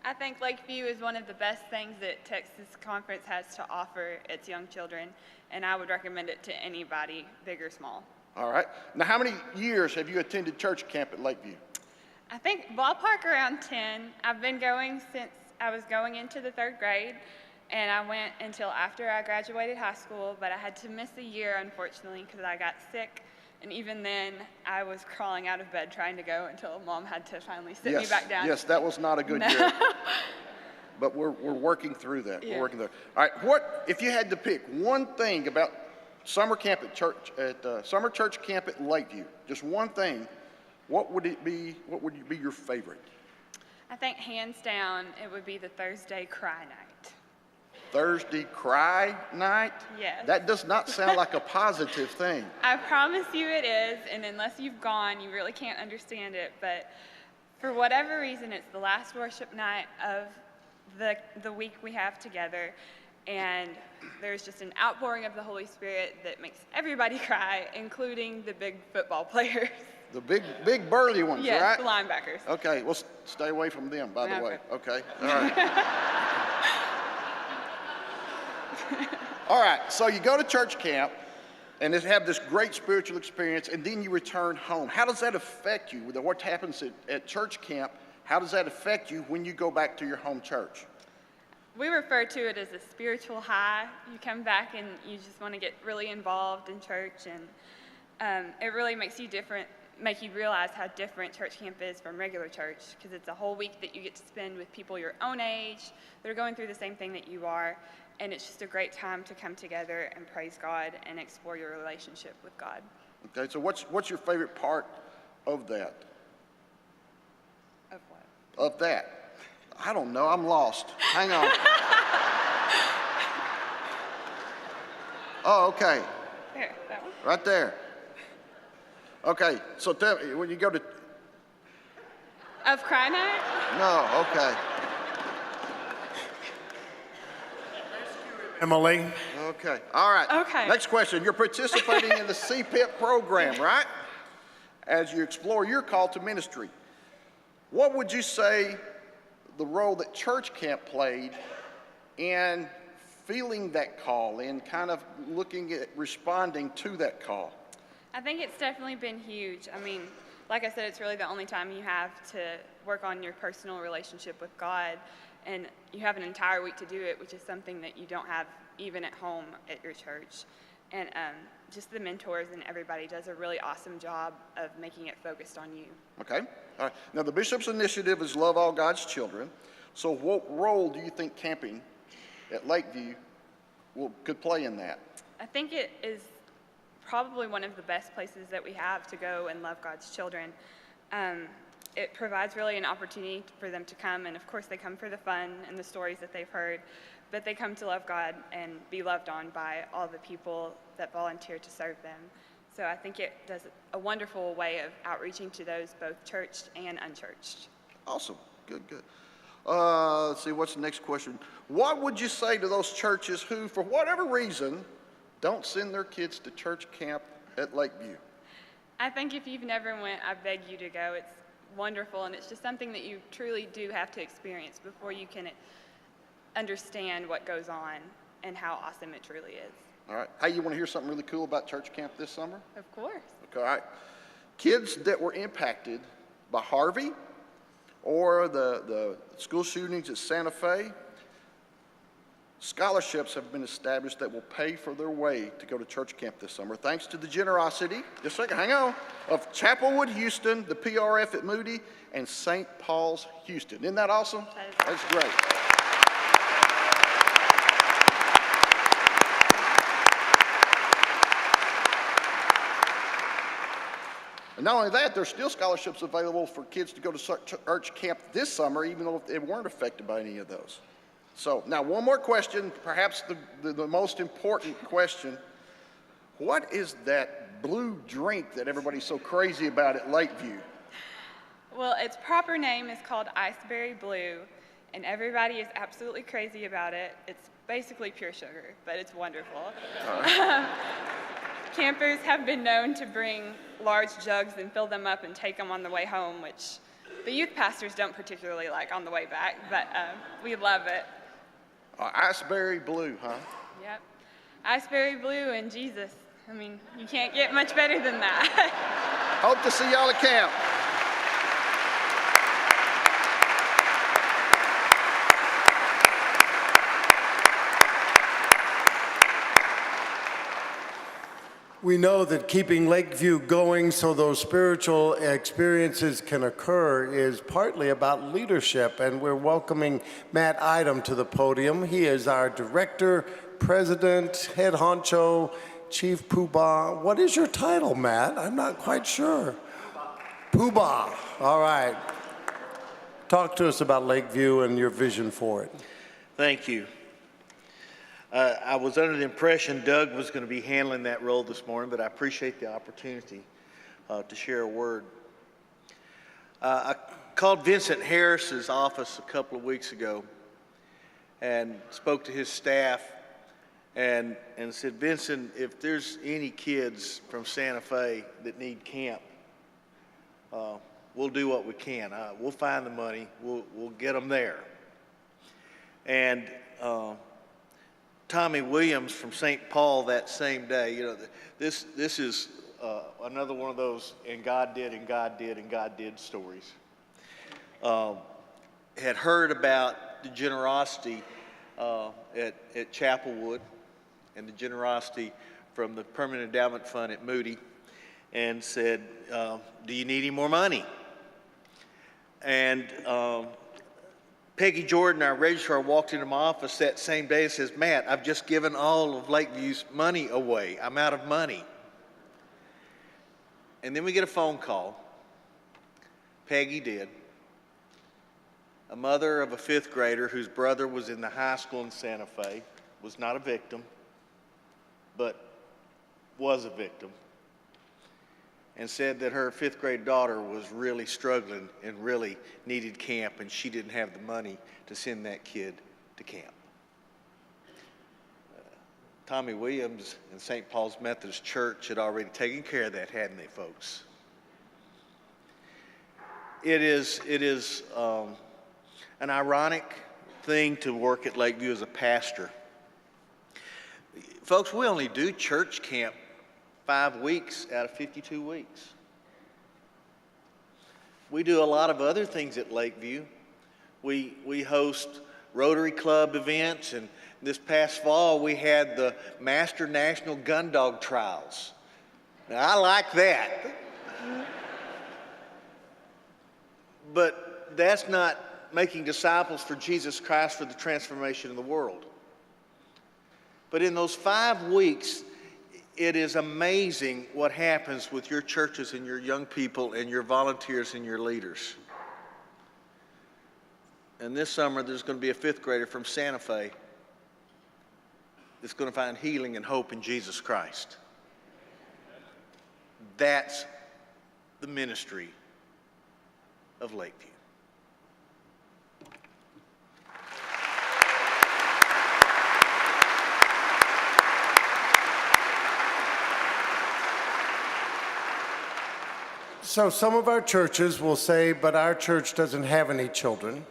I think Lakeview is one of the best things that Texas Conference has to offer its young children, and I would recommend it to anybody, big or small.
All right. Now, how many years have you attended church camp at Lakeview?
I think ballpark around 10. I've been going since I was going into the 3rd grade, and I went until after I graduated high school, but I had to miss a year, unfortunately, because I got sick. And even then, I was crawling out of bed trying to go until Mom had to finally sit me back down.
Yes, that was not a good year. But we're working through that.
Yeah.
We're working through. All right, what if you had to pick one thing about summer camp at church summer church camp at Lakeview? Just one thing. What would it be? What would be your favorite?
I think hands down, it would be the Thursday cry night.
Thursday cry night?
Yes.
That does not sound like a positive thing.
I promise you it is, and unless you've gone, you really can't understand it. But for whatever reason, it's the last worship night of the week we have together, and there's just an outpouring of the Holy Spirit that makes everybody cry, including the big football players.
The big burly ones,
yes,
right?
The linebackers.
Okay, well, stay away from them, by the way. Okay, all right. All right, so you go to church camp and have this great spiritual experience, and then you return home. How does that affect you? What happens at church camp, how does that affect you when you go back to your home church?
We refer to it as a spiritual high. You come back and you just want to get really involved in church, and it really makes you realize how different church camp is from regular church, because it's a whole week that you get to spend with people your own age that are going through the same thing that you are, and it's just a great time to come together and praise God and explore your relationship with God.
Okay, so what's your favorite part of that?
Of what?
Of that? I don't know, I'm lost. Hang on. Oh, okay.
There, that one.
Right there. Okay, so tell me, when you go to...
Of cry night?
No, okay.
Emily.
Okay, all right.
Okay.
Next question. You're participating in the CPIP program, right? As you explore your call to ministry. What would you say the role that church camp played in feeling that call, in kind of looking at responding to that call?
I think it's definitely been huge. I mean, like I said, it's really the only time you have to work on your personal relationship with God, and you have an entire week to do it, which is something that you don't have even at home at your church. And just the mentors and everybody does a really awesome job of making it focused on you.
Okay. All right. Now, the Bishop's initiative is Love All God's Children. So what role do you think camping at Lakeview could play in that?
I think it is probably one of the best places that we have to go and love God's children. It provides really an opportunity for them to come, and of course they come for the fun and the stories that they've heard, but they come to love God and be loved on by all the people that volunteer to serve them. So I think it does a wonderful way of outreaching to those both churched and unchurched.
Awesome. Good, good. Let's see, what's the next question? What would you say to those churches who, for whatever reason, don't send their kids to church camp at Lakeview?
I think if you've never went, I beg you to go. It's wonderful, and it's just something that you truly do have to experience before you can understand what goes on and how awesome it truly is.
All right. Hey, you want to hear something really cool about church camp this summer?
Of course.
Okay, all right. Kids that were impacted by Harvey or the school shootings at Santa Fe, scholarships have been established that will pay for their way to go to church camp this summer, thanks to the generosity, just a second, hang on, of Chapelwood Houston, the PRF at Moody, and St. Paul's Houston. Isn't that awesome? That's great. And not only that, there's still scholarships available for kids to go to church camp this summer, even though they weren't affected by any of those. So now one more question, perhaps the most important question. What is that blue drink that everybody's so crazy about at Lakeview?
Well, its proper name is called Iceberry Blue, and everybody is absolutely crazy about it. It's basically pure sugar, but it's wonderful. Campers have been known to bring large jugs and fill them up and take them on the way home, which the youth pastors don't particularly like on the way back, but we love it.
Iceberry Blue, huh?
Yep. Iceberry Blue and Jesus. I mean, you can't get much better than that.
Hope to see y'all at camp.
We know that keeping Lakeview going so those spiritual experiences can occur is partly about leadership, and we're welcoming Matt Idem to the podium. He is our director, president, head honcho, chief poobah. What is your title, Matt? I'm not quite sure. Poobah. All right. Talk to us about Lakeview and your vision for it.
Thank you. I was under the impression Doug was going to be handling that role this morning, but I appreciate the opportunity to share a word. I called Vincent Harris's office a couple of weeks ago and spoke to his staff and said, Vincent, if there's any kids from Santa Fe that need camp, we'll do what we can. We'll find the money. We'll get them there. And Tommy Williams from St. Paul that same day, you know, this is another one of those and God did and God did and God did stories. Had heard about the generosity at Chapelwood and the generosity from the Permanent Endowment Fund at Moody and said, do you need any more money? And Peggy Jordan, our registrar, walked into my office that same day and says, Matt, I've just given all of Lakeview's money away. I'm out of money. And then we get a phone call. Peggy did. A mother of a fifth grader whose brother was in the high school in Santa Fe, was not a victim, but was a victim, and said that her fifth grade daughter was really struggling and really needed camp, and she didn't have the money to send that kid to camp. Tommy Williams and St. Paul's Methodist Church had already taken care of that, hadn't they, folks? It is an ironic thing to work at Lakeview as a pastor. Folks, we only do church camp 5 weeks out of 52 weeks. We do a lot of other things at Lakeview. We host Rotary Club events, and this past fall we had the Master National Gun Dog Trials. Now, I like that. But that's not making disciples for Jesus Christ for the transformation of the world. But in those 5 weeks, it is amazing what happens with your churches and your young people and your volunteers and your leaders. And this summer, there's going to be a fifth grader from Santa Fe that's going to find healing and hope in Jesus Christ. That's the ministry of Lakeview.
So some of our churches will say, but our church doesn't have any children.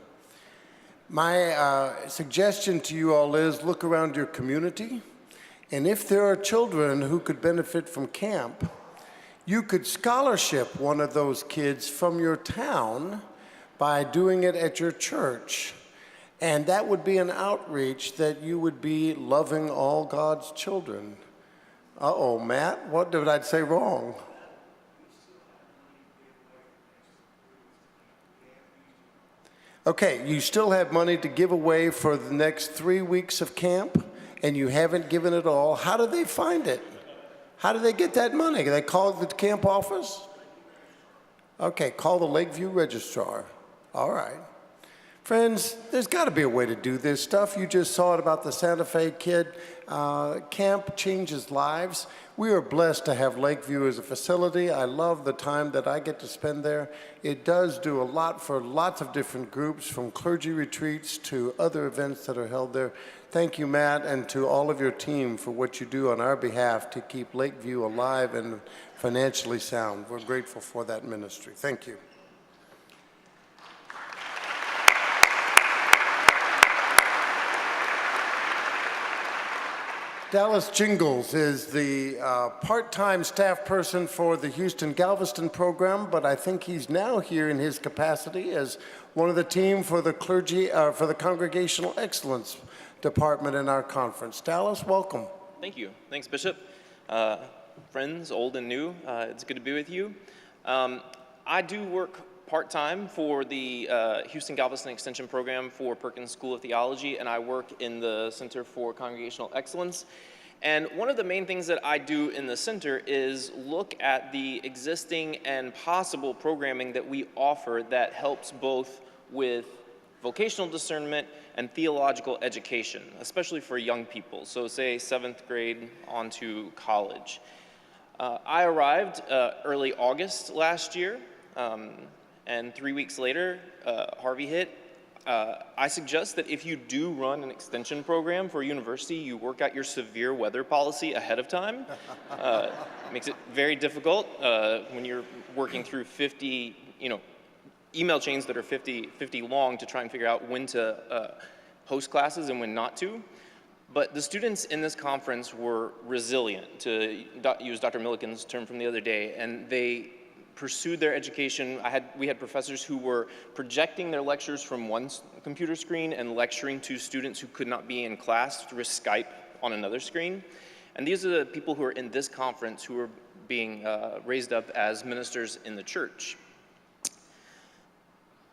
My suggestion to you all is look around your community, and if there are children who could benefit from camp, you could scholarship one of those kids from your town by doing it at your church. And that would be an outreach that you would be loving all God's children. Uh-oh, Matt, what did I say wrong? Okay, you still have money to give away for the next 3 weeks of camp, and you haven't given it all. How do they find it? How do they get that money? They call the camp office? Okay, call the Lakeview registrar. All right. Friends, there's got to be a way to do this stuff. You just saw it about the Santa Fe kid. Camp changes lives. We are blessed to have Lakeview as a facility. I love the time that I get to spend there. It does do a lot for lots of different groups, from clergy retreats to other events that are held there. Thank you, Matt, and to all of your team for what you do on our behalf to keep Lakeview alive and financially sound. We're grateful for that ministry. Thank you. Dallas Jingles is the part-time staff person for the Houston Galveston program, but I think he's now here in his capacity as one of the team for the clergy, for the Congregational Excellence Department in our conference. Dallas, welcome.
Thank you. Thanks, Bishop. Friends, old and new, it's good to be with you. I do work part-time for the Houston Galveston Extension Program for Perkins School of Theology, and I work in the Center for Congregational Excellence. And one of the main things that I do in the center is look at the existing and possible programming that we offer that helps both with vocational discernment and theological education, especially for young people, so say 7th grade on to college. I arrived early August last year, and 3 weeks later, Harvey hit. I suggest that if you do run an extension program for a university, you work out your severe weather policy ahead of time. Makes it very difficult when you're working through 50, email chains that are 50 long to try and figure out when to host classes and when not to. But the students in this conference were resilient, to use Dr. Milliken's term from the other day, and they pursued their education. We had professors who were projecting their lectures from one computer screen and lecturing to students who could not be in class through Skype on another screen. And these are the people who are in this conference who are being raised up as ministers in the church.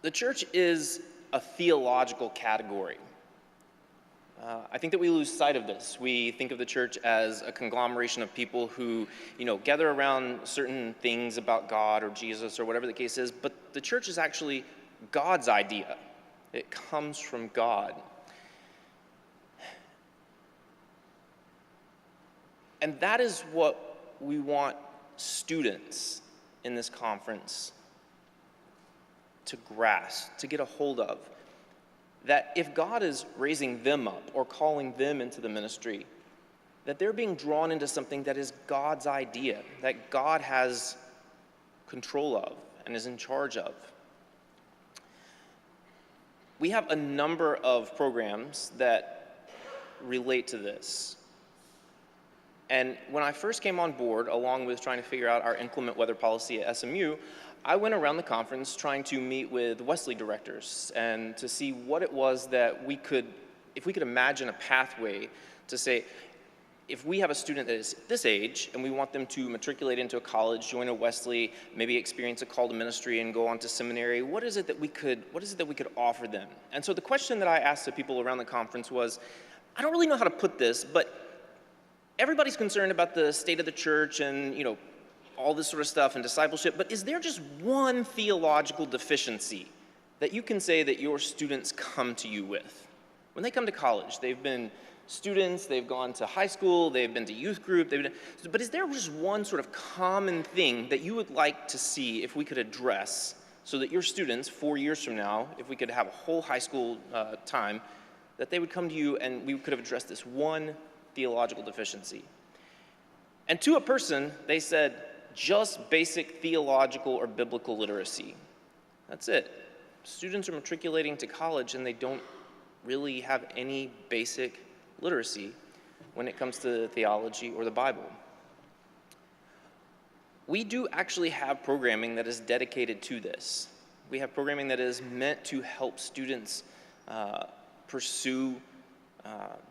The church is a theological category. I think that we lose sight of this. We think of the church as a conglomeration of people who, gather around certain things about God or Jesus or whatever the case is, but the church is actually God's idea. It comes from God. And that is what we want students in this conference to grasp, to get a hold of. That if God is raising them up or calling them into the ministry, that they're being drawn into something that is God's idea, that God has control of and is in charge of. We have a number of programs that relate to this. And when I first came on board, along with trying to figure out our inclement weather policy at SMU, I went around the conference trying to meet with Wesley directors and to see what it was that if we could imagine a pathway to say, if we have a student that is this age and we want them to matriculate into a college, join a Wesley, maybe experience a call to ministry and go on to seminary, what is it that we could offer them? And so the question that I asked the people around the conference was, I don't really know how to put this, but everybody's concerned about the state of the church and, all this sort of stuff and discipleship, but is there just one theological deficiency that you can say that your students come to you with? When they come to college, they've been students, they've gone to high school, they've been to youth group, but is there just one sort of common thing that you would like to see if we could address so that your students, 4 years from now, if we could have a whole high school time, that they would come to you and we could have addressed this one theological deficiency? And to a person, they said, just basic theological or biblical literacy. That's it. Students are matriculating to college and they don't really have any basic literacy when it comes to theology or the Bible. We do actually have programming that is dedicated to this. We have programming that is meant to help students pursue,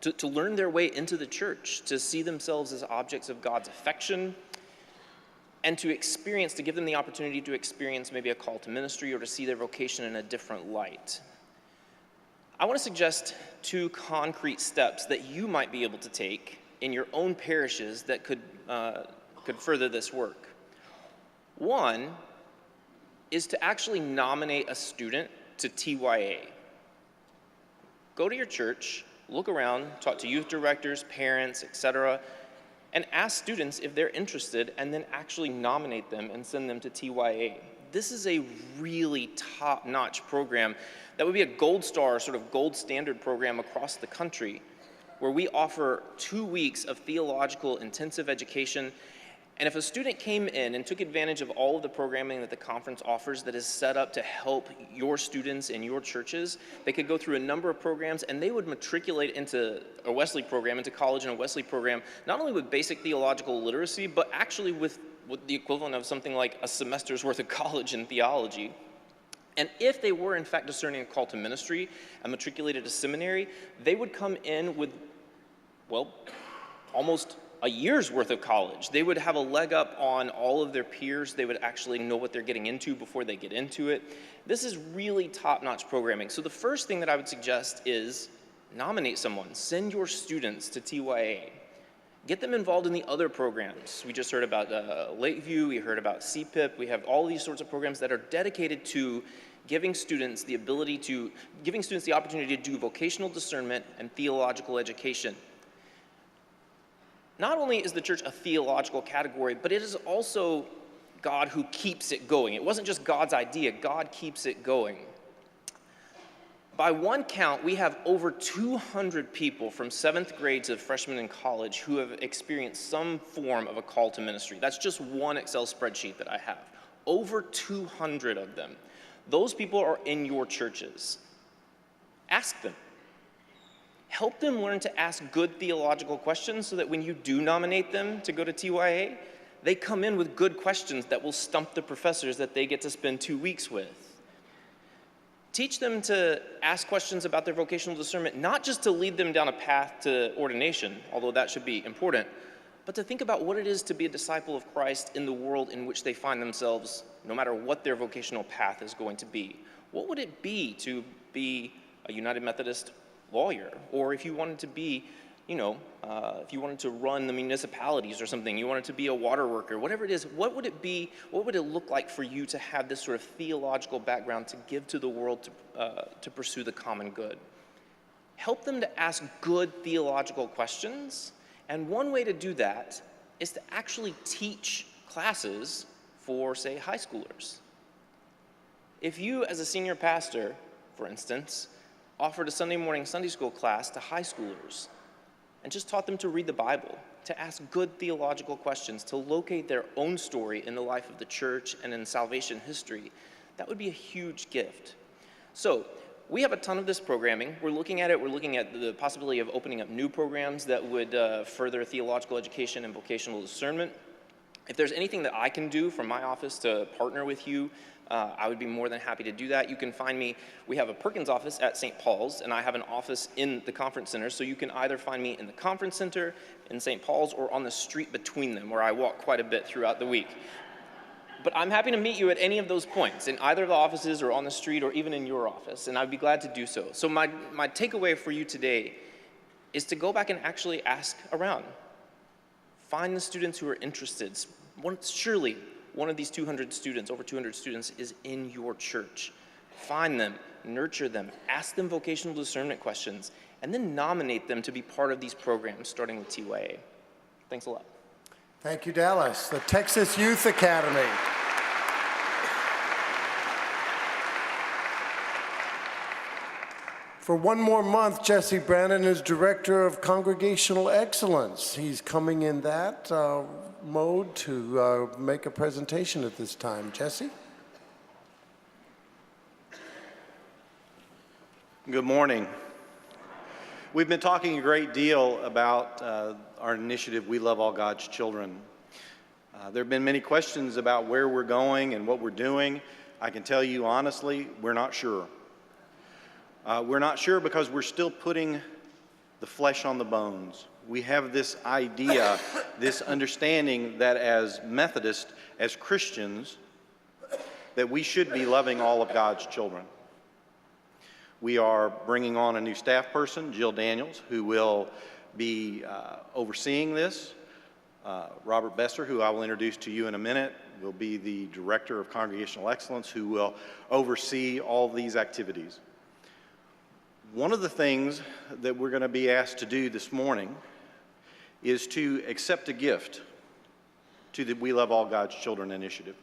to learn their way into the church, to see themselves as objects of God's affection, and to give them the opportunity to experience maybe a call to ministry or to see their vocation in a different light. I want to suggest 2 concrete steps that you might be able to take in your own parishes that could further this work. One is to actually nominate a student to TYA. Go to your church, look around, talk to youth directors, parents, etc., and ask students if they're interested, and then actually nominate them and send them to TYA. This is a really top-notch program that would be a gold star, sort of gold standard program across the country, where we offer 2 weeks of theological intensive education. And if a student came in and took advantage of all of the programming that the conference offers that is set up to help your students in your churches, they could go through a number of programs and they would matriculate into a Wesley program, into college in a Wesley program, not only with basic theological literacy, but actually with the equivalent of something like a semester's worth of college in theology. And if they were in fact discerning a call to ministry and matriculated to seminary, they would come in with, well, almost a year's worth of college. They would have a leg up on all of their peers. They would actually know what they're getting into before they get into it. This is really top-notch programming. So the first thing that I would suggest is nominate someone. Send your students to TYA. Get them involved in the other programs. We just heard about Lakeview, we heard about CPIP. We have all these sorts of programs that are dedicated to giving students the opportunity to do vocational discernment and theological education. Not only is the church a theological category, but it is also God who keeps it going. It wasn't just God's idea, God keeps it going. By one count, we have over 200 people from 7th grade to freshmen in college who have experienced some form of a call to ministry. That's just one Excel spreadsheet that I have. Over 200 of them. Those people are in your churches. Ask them. Help them learn to ask good theological questions so that when you do nominate them to go to TYA, they come in with good questions that will stump the professors that they get to spend 2 weeks with. Teach them to ask questions about their vocational discernment, not just to lead them down a path to ordination, although that should be important, but to think about what it is to be a disciple of Christ in the world in which they find themselves, no matter what their vocational path is going to be. What would it be to be a United Methodist lawyer? Or if you wanted to be, if you wanted to run the municipalities or something, you wanted to be a water worker, whatever it is, what would it be, what would it look like for you to have this sort of theological background to give to the world to pursue the common good? Help them to ask good theological questions, and one way to do that is to actually teach classes for, say, high schoolers. If you, as a senior pastor, for instance, offered a Sunday morning Sunday school class to high schoolers and just taught them to read the Bible, to ask good theological questions, to locate their own story in the life of the church and in salvation history, that would be a huge gift. So we have a ton of this programming. We're looking at the possibility of opening up new programs that would further theological education and vocational discernment. If there's anything that I can do from my office to partner with you, I would be more than happy to do that. You can find me, we have a Perkins office at St. Paul's, and I have an office in the conference center, so you can either find me in the conference center, in St. Paul's, or on the street between them, where I walk quite a bit throughout the week. But I'm happy to meet you at any of those points, in either of the offices, or on the street, or even in your office, and I'd be glad to do so. So my takeaway for you today is to go back and actually ask around. Find the students who are interested. Surely one of these 200 students, over 200 students, is in your church. Find them, nurture them, ask them vocational discernment questions, and then nominate them to be part of these programs, starting with TYA. Thanks a lot.
Thank you, Dallas. The Texas Youth Academy. For one more month, Jesse Brannon is Director of Congregational Excellence. He's coming in that mode to make a presentation at this time. Jesse?
Good morning. We've been talking a great deal about our initiative, We Love All God's Children. There have been many questions about where we're going and what we're doing. I can tell you honestly, we're not sure. We're not sure because we're still putting the flesh on the bones. We have this idea, this understanding that as Methodists, as Christians, that we should be loving all of God's children. We are bringing on a new staff person, Jill Daniels, who will be overseeing this. Robert Besser, who I will introduce to you in a minute, will be the Director of Congregational Excellence, who will oversee all these activities. One of the things that we're going to be asked to do this morning is to accept a gift to the We Love All God's Children initiative.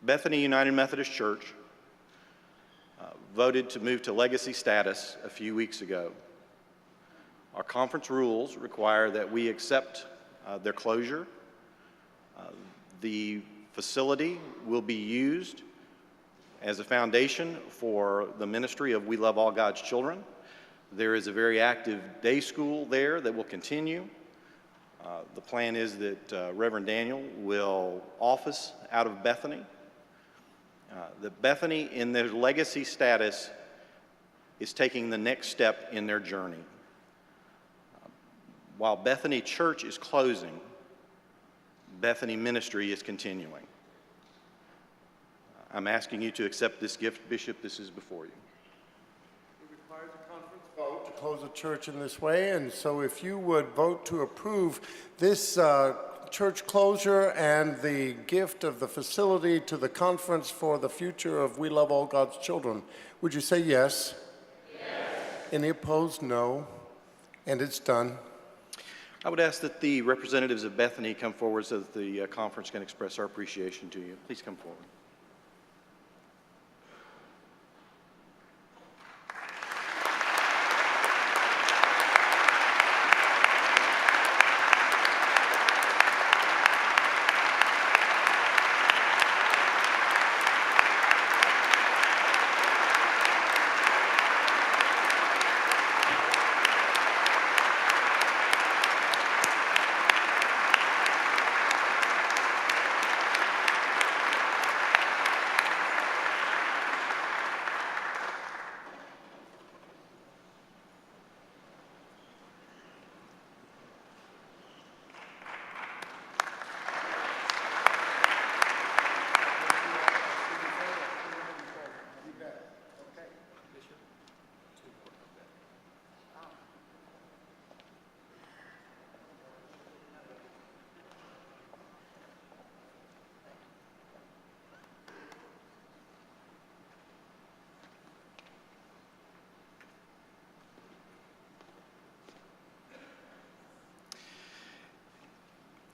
Bethany United Methodist Church voted to move to legacy status a few weeks ago. Our conference rules require that we accept their closure. The facility will be used as a foundation for the ministry of We Love All God's Children. There is a very active day school there that will continue. The plan is that Reverend Daniel will office out of Bethany. That Bethany, in their legacy status, is taking the next step in their journey. While Bethany Church is closing, Bethany Ministry is continuing. I'm asking you to accept this gift, Bishop. This is before you.
It requires a conference vote to close a church in this way, and so if you would vote to approve this church closure and the gift of the facility to the conference for the future of We Love All God's Children, would you say yes? Yes. Any opposed? No. And it's done.
I would ask that the representatives of Bethany come forward so that the conference can express our appreciation to you. Please come forward.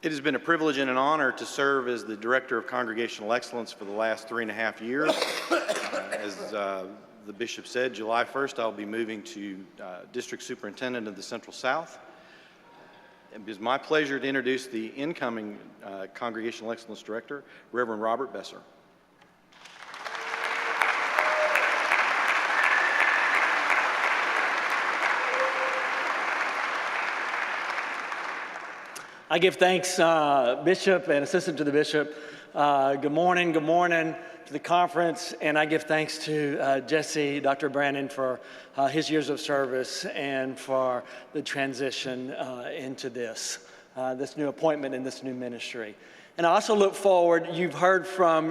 It has been a privilege and an honor to serve as the Director of Congregational Excellence for the last 3.5 years. As the Bishop said, July 1st, I'll be moving to District Superintendent of the Central South. It is my pleasure to introduce the incoming Congregational Excellence Director, Reverend Robert Besser.
I give thanks, Bishop and Assistant to the Bishop. Good morning to the conference, and I give thanks to Jesse, Dr. Brannon, for his years of service and for the transition into this new appointment in this new ministry. And I also look forward, you've heard from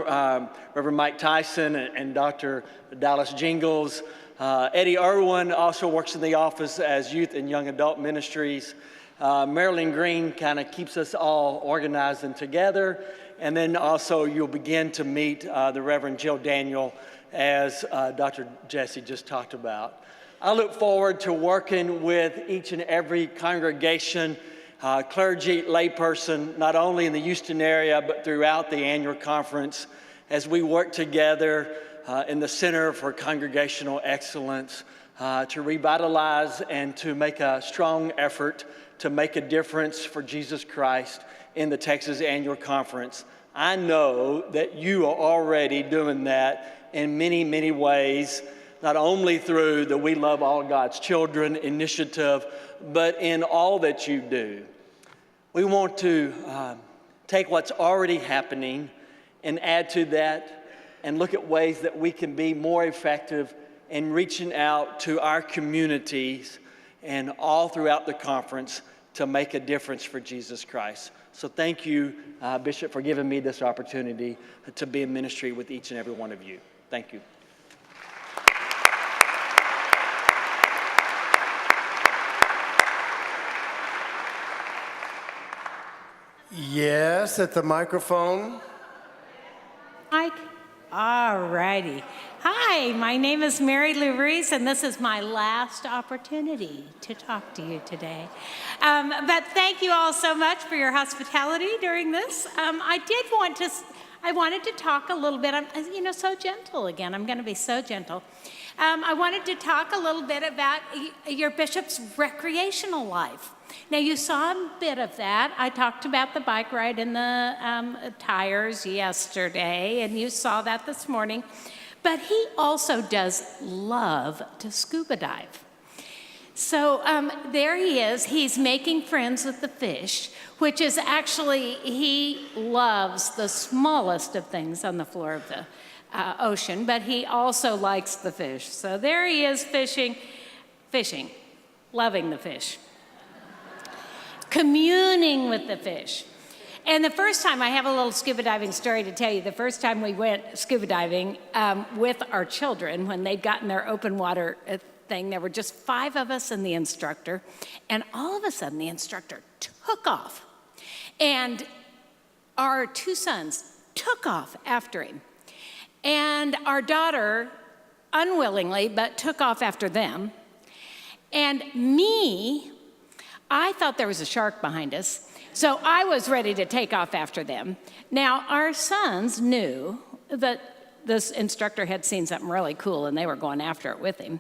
Reverend Mike Tyson and Dr. Dallas Jingles. Eddie Irwin also works in the office as Youth and Young Adult Ministries. Marilyn Green kind of keeps us all organized and together. And then also you'll begin to meet the Reverend Jill Daniel, as Dr. Jesse just talked about. I look forward to working with each and every congregation, clergy, layperson, not only in the Houston area, but throughout the annual conference as we work together in the Center for Congregational Excellence to revitalize and to make a strong effort to make a difference for Jesus Christ in the Texas Annual Conference. I know that you are already doing that in many, many ways, not only through the We Love All God's Children initiative, but in all that you do. We want to take what's already happening and add to that and look at ways that we can be more effective in reaching out to our communities and all throughout the conference to make a difference for Jesus Christ. So thank you, Bishop, for giving me this opportunity to be in ministry with each and every one of you. Thank you.
Yes, at the microphone.
Mike? All righty. Hi, my name is Mary Lou Reese, and this is my last opportunity to talk to you today. But thank you all so much for your hospitality during this. I wanted to talk a little bit, I'm so gentle again. I'm going to be so gentle. I wanted to talk a little bit about your bishop's recreational life. Now, you saw a bit of that. I talked about the bike ride and the tires yesterday, and you saw that this morning. But he also does love to scuba dive. So there he is. He's making friends with the fish, which is actually, he loves the smallest of things on the floor of the ocean, but he also likes the fish. So there he is fishing, loving the fish, communing with the fish. And the first time, I have a little scuba diving story to tell you. The first time we went scuba diving with our children, when they'd gotten their open water thing, there were just 5 of us and the instructor. And all of a sudden, the instructor took off. And our 2 sons took off after him. And our daughter, unwillingly, but took off after them. And me, I thought there was a shark behind us. So I was ready to take off after them. Now, our sons knew that this instructor had seen something really cool, and they were going after it with him.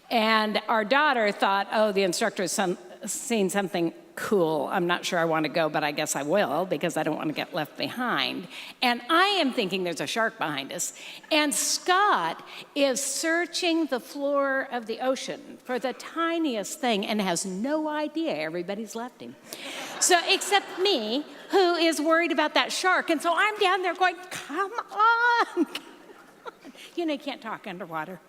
And our daughter thought, oh, the instructor's seen something cool. I'm not sure I want to go, but I guess I will, because I don't want to get left behind. And I am thinking there's a shark behind us. And Scott is searching the floor of the ocean for the tiniest thing and has no idea everybody's left him. So, except me, who is worried about that shark. And so I'm down there going, come on. You know, you can't talk underwater.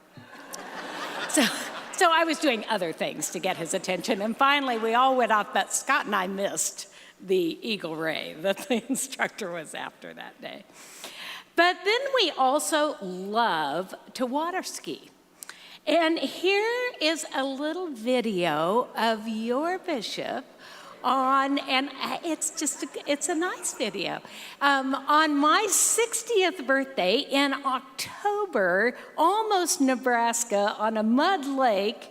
So I was doing other things to get his attention. And finally, we all went off, but Scott and I missed the eagle ray that the instructor was after that day. But then we also love to water ski. And here is a little video of your bishop and it's a nice video. On my 60th birthday in October, almost Nebraska, on a mud lake.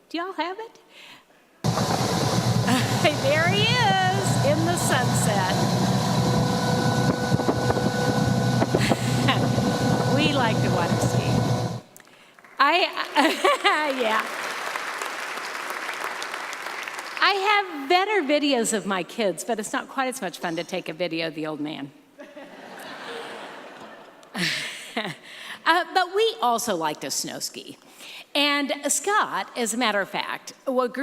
Do y'all have it? There he is in the sunset. We like to water ski. Yeah. I have better videos of my kids, but it's not quite as much fun to take a video of the old man. But we also like to snow ski. And Scott, as a matter of fact, went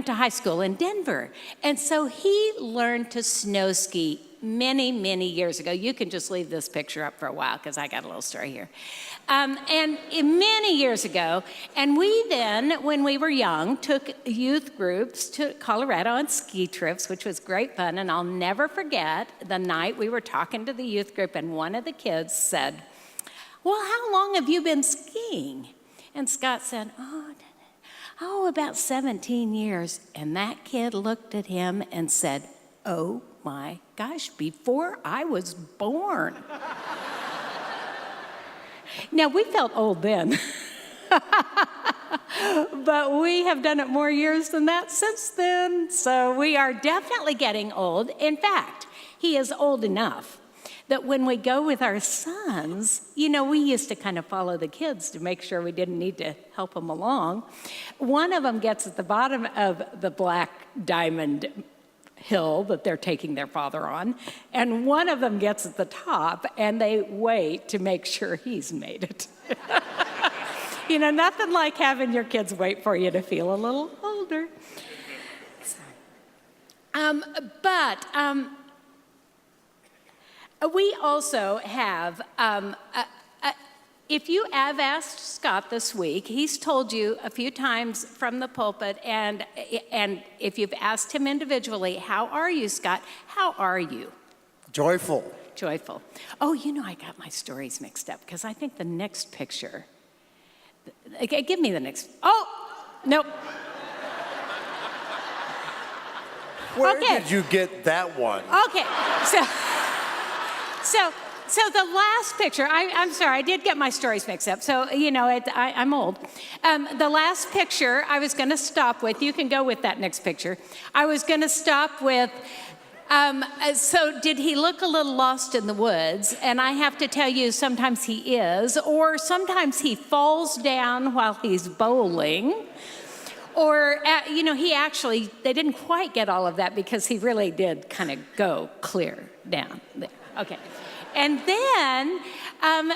to high school in Denver. And so he learned to snow ski many, many years ago. You can just leave this picture up for a while, because I got a little story here. And many years ago, and we then, when we were young, took youth groups to Colorado on ski trips, which was great fun. And I'll never forget the night we were talking to the youth group, and one of the kids said, well, how long have you been skiing? And Scott said, oh, about 17 years. And that kid looked at him and said, oh my gosh, before I was born. Now, we felt old then, but we have done it more years than that since then. So we are definitely getting old. In fact, he is old enough that when we go with our sons, you know, we used to kind of follow the kids to make sure we didn't need to help them along. One of them gets at the bottom of the black diamond hill that they're taking their father on, and one of them gets at the top, and they wait to make sure he's made it. You know, nothing like having your kids wait for you to feel a little older. We also have, if you have asked Scott this week, he's told you a few times from the pulpit, and if you've asked him individually, how are you, Scott? How are you?
Joyful.
Joyful. Oh, you know, I got my stories mixed up because I think the next picture, okay, give me the next, oh, nope.
Where did you get that one?
Okay, so the last picture, I'm sorry, I did get my stories mixed up. So, you know, I'm old. The last picture I was going to stop with, you can go with that next picture. I was going to stop with, so did he look a little lost in the woods? And I have to tell you, sometimes he is, or sometimes he falls down while he's bowling. Or, you know, they didn't quite get all of that because he really did kind of go clear down there. Okay. And then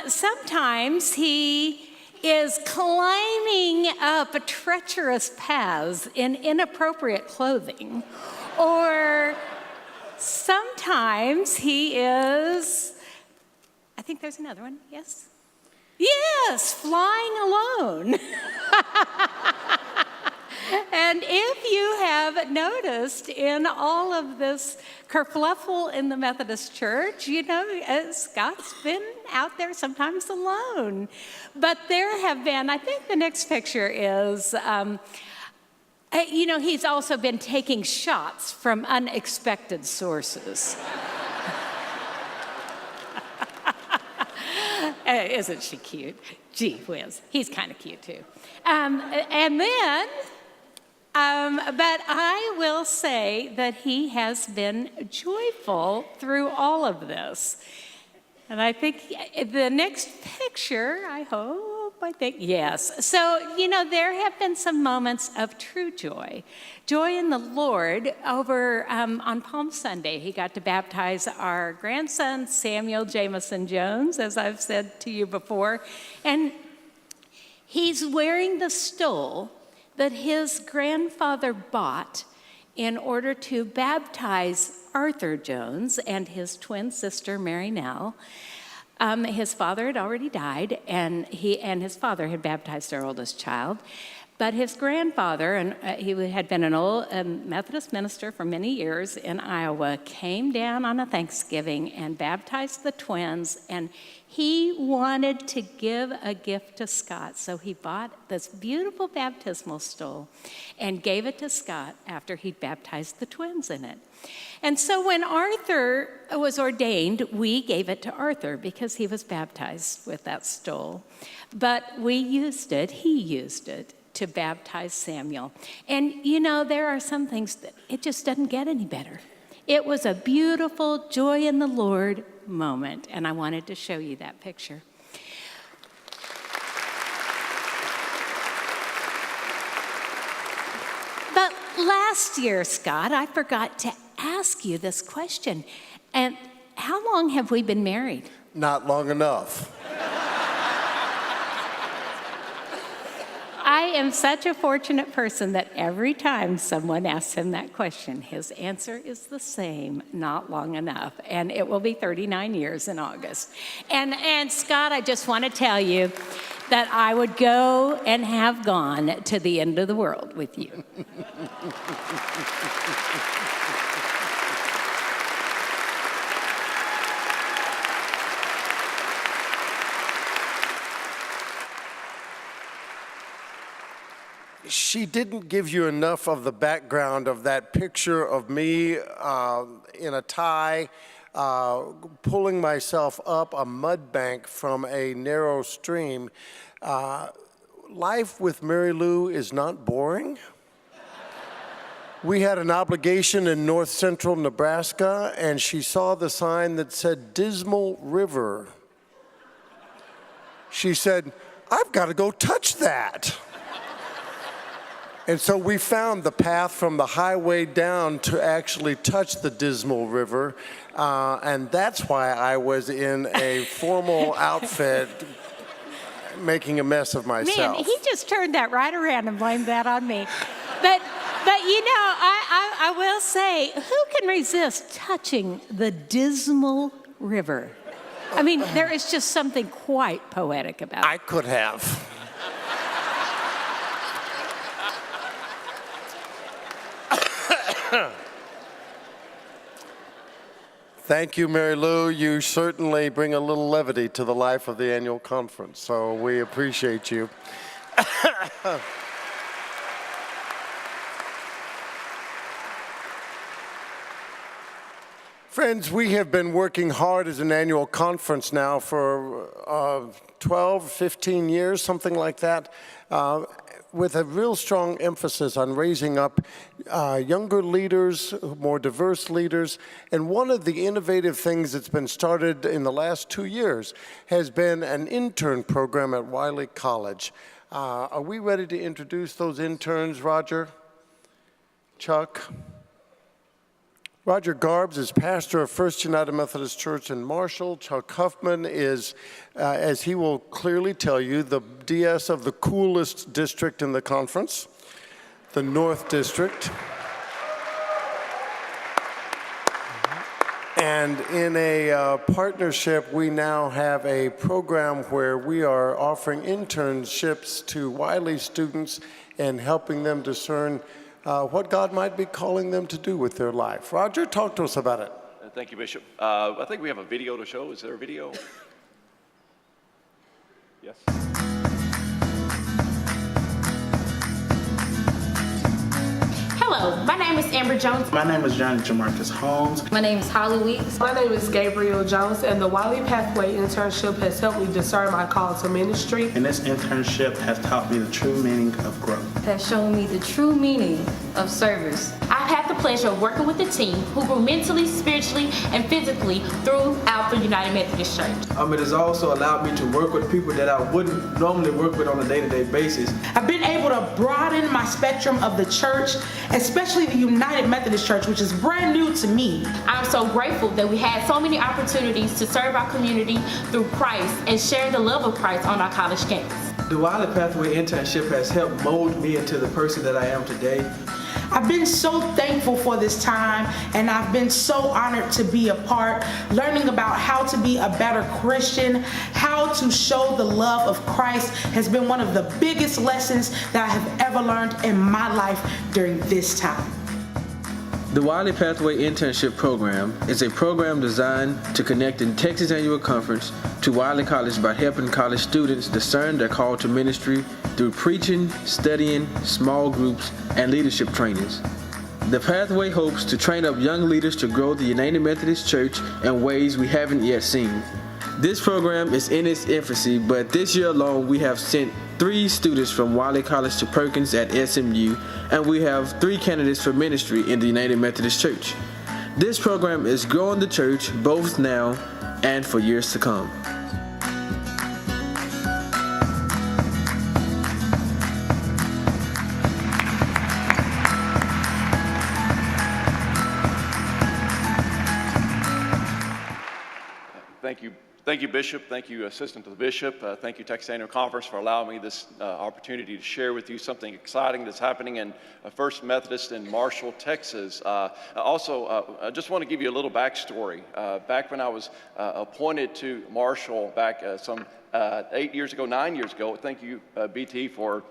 sometimes he is climbing up treacherous paths in inappropriate clothing. Or sometimes he is, I think there's another one, yes? Yes, flying alone. And if you have noticed in all of this kerfluffle in the Methodist Church, you know, Scott's been out there sometimes alone. But there have been, I think the next picture is, you know, he's also been taking shots from unexpected sources. Isn't she cute? Gee whiz, he's kind of cute too. And then, but I will say that he has been joyful through all of this. And I think the next picture, I think, yes. So, you know, there have been some moments of true joy. Joy in the Lord. Over on Palm Sunday, he got to baptize our grandson, Samuel Jameson Jones, as I've said to you before. And he's wearing the stole that his grandfather bought in order to baptize Arthur Jones and his twin sister, Mary Nell. His father had already died, and he and his father had baptized their oldest child. But his grandfather, and he had been an old Methodist minister for many years in Iowa, came down on a Thanksgiving and baptized the twins, and he wanted to give a gift to Scott. So he bought this beautiful baptismal stole and gave it to Scott after he'd baptized the twins in it. And so when Arthur was ordained, we gave it to Arthur because he was baptized with that stole. But he used it to baptize Samuel. And you know, there are some things that it just doesn't get any better. It was a beautiful joy in the Lord moment, and I wanted to show you that picture. But last year, Scott, I forgot to ask you this question. And how long have we been married?
Not long enough.
I am such a fortunate person that every time someone asks him that question, his answer is the same, not long enough. And it will be 39 years in August. And Scott, I just want to tell you that I would go and have gone to the end of the world with you.
She didn't give you enough of the background of that picture of me in a tie, pulling myself up a mud bank from a narrow stream. Life with Mary Lou is not boring. We had an obligation in north central Nebraska, and she saw the sign that said Dismal River. She said, I've got to go touch that. And so we found the path from the highway down to actually touch the Dismal River, and that's why I was in a formal outfit making a mess of myself.
Man, he just turned that right around and blamed that on me. But you know, I will say, who can resist touching the Dismal River? I mean, there is just something quite poetic about it.
I could have. Thank you, Mary Lou. You certainly bring a little levity to the life of the annual conference, so we appreciate you. Friends, we have been working hard as an annual conference now for 12, 15 years, something like that, with a real strong emphasis on raising up younger leaders, more diverse leaders. And one of the innovative things that's been started in the last 2 years has been an intern program at Wiley College. Are we ready to introduce those interns, Roger? Chuck? Roger Garbs is pastor of First United Methodist Church in Marshall. Chuck Huffman is, as he will clearly tell you, the DS of the coolest district in the conference, the North District. And in a partnership, we now have a program where we are offering internships to Wiley students and helping them discern what God might be calling them to do with their life. Roger, talk to us about it.
Thank you, Bishop. I think we have a video to show. Is there a video? Yes.
Hello, my name is Amber Jones.
My name is Johnny Jamarcus Holmes.
My name is Holly Weeks.
My name is Gabriel Jones, and the Wiley Pathway internship has helped me discern my call to ministry.
And this internship has taught me the true meaning of growth.
Has shown me the true meaning of service. I've had the pleasure of working with a team who grew mentally, spiritually, and physically throughout the United Methodist Church.
It has also allowed me to work with people that I wouldn't normally work with on a day-to-day basis.
I've been able to broaden my spectrum of the church, especially the United Methodist Church, which is brand new to me.
I'm so grateful that we had so many opportunities to serve our community through Christ and share the love of Christ on our college campus.
The Wiley Pathway internship has helped mold me into the person that I am today.
I've been so thankful for this time, and I've been so honored to be a part, learning about how to be a better Christian, how to show the love of Christ has been one of the biggest lessons that I have ever learned in my life during this time.
The Wiley Pathway Internship Program is a program designed to connect the Texas Annual Conference to Wiley College by helping college students discern their call to ministry through preaching, studying, small groups, and leadership trainings. The Pathway hopes to train up young leaders to grow the United Methodist Church in ways we haven't yet seen. This program is in its infancy, but this year alone we have sent 3 students from Wiley College to Perkins at SMU, and we have 3 candidates for ministry in the United Methodist Church. This program is growing the church both now and for years to come.
Thank you, Bishop. Thank you, Assistant to the Bishop. Thank you, Texas Annual Conference, for allowing me this opportunity to share with you something exciting that's happening in First Methodist in Marshall, Texas. I just want to give you a little backstory. Back when I was appointed to Marshall back some 9 years ago, thank you, BT, for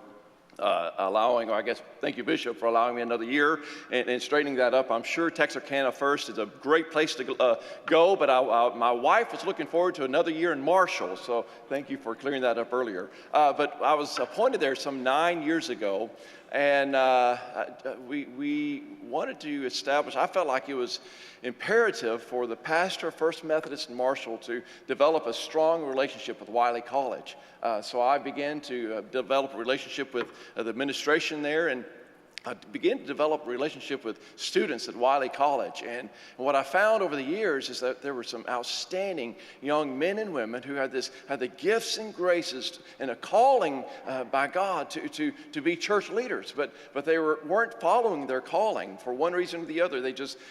thank you, Bishop, for allowing me another year and straightening that up. I'm sure Texarkana First is a great place to go, but my wife was looking forward to another year in Marshall, so thank you for clearing that up earlier. But I was appointed there some 9 years ago, and we wanted to establish, I felt like it was imperative for the pastor of First Methodist in Marshall to develop a strong relationship with Wiley College. So I began to develop a relationship with the administration there, and began to develop a relationship with students at Wiley College. And what I found over the years is that there were some outstanding young men and women who had the gifts and graces and a calling by God to be church leaders, but they weren't following their calling for one reason or the other.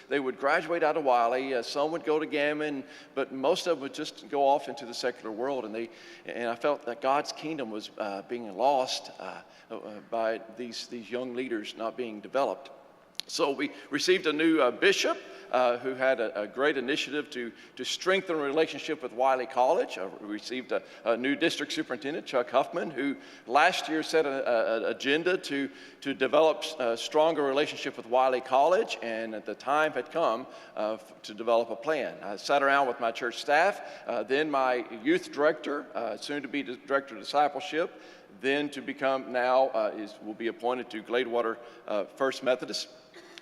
They would graduate out of Wiley, some would go to Gammon, but most of them would just go off into the secular world. And I felt that God's kingdom was being lost by these young leaders not being developed. So we received a new bishop who had a great initiative to strengthen a relationship with Wiley College. We received a new district superintendent, Chuck Huffman, who last year set an agenda to develop a stronger relationship with Wiley College, and the time had come to develop a plan. I sat around with my church staff, then my youth director, soon to be director of discipleship, then to become now will be appointed to Gladewater First Methodist.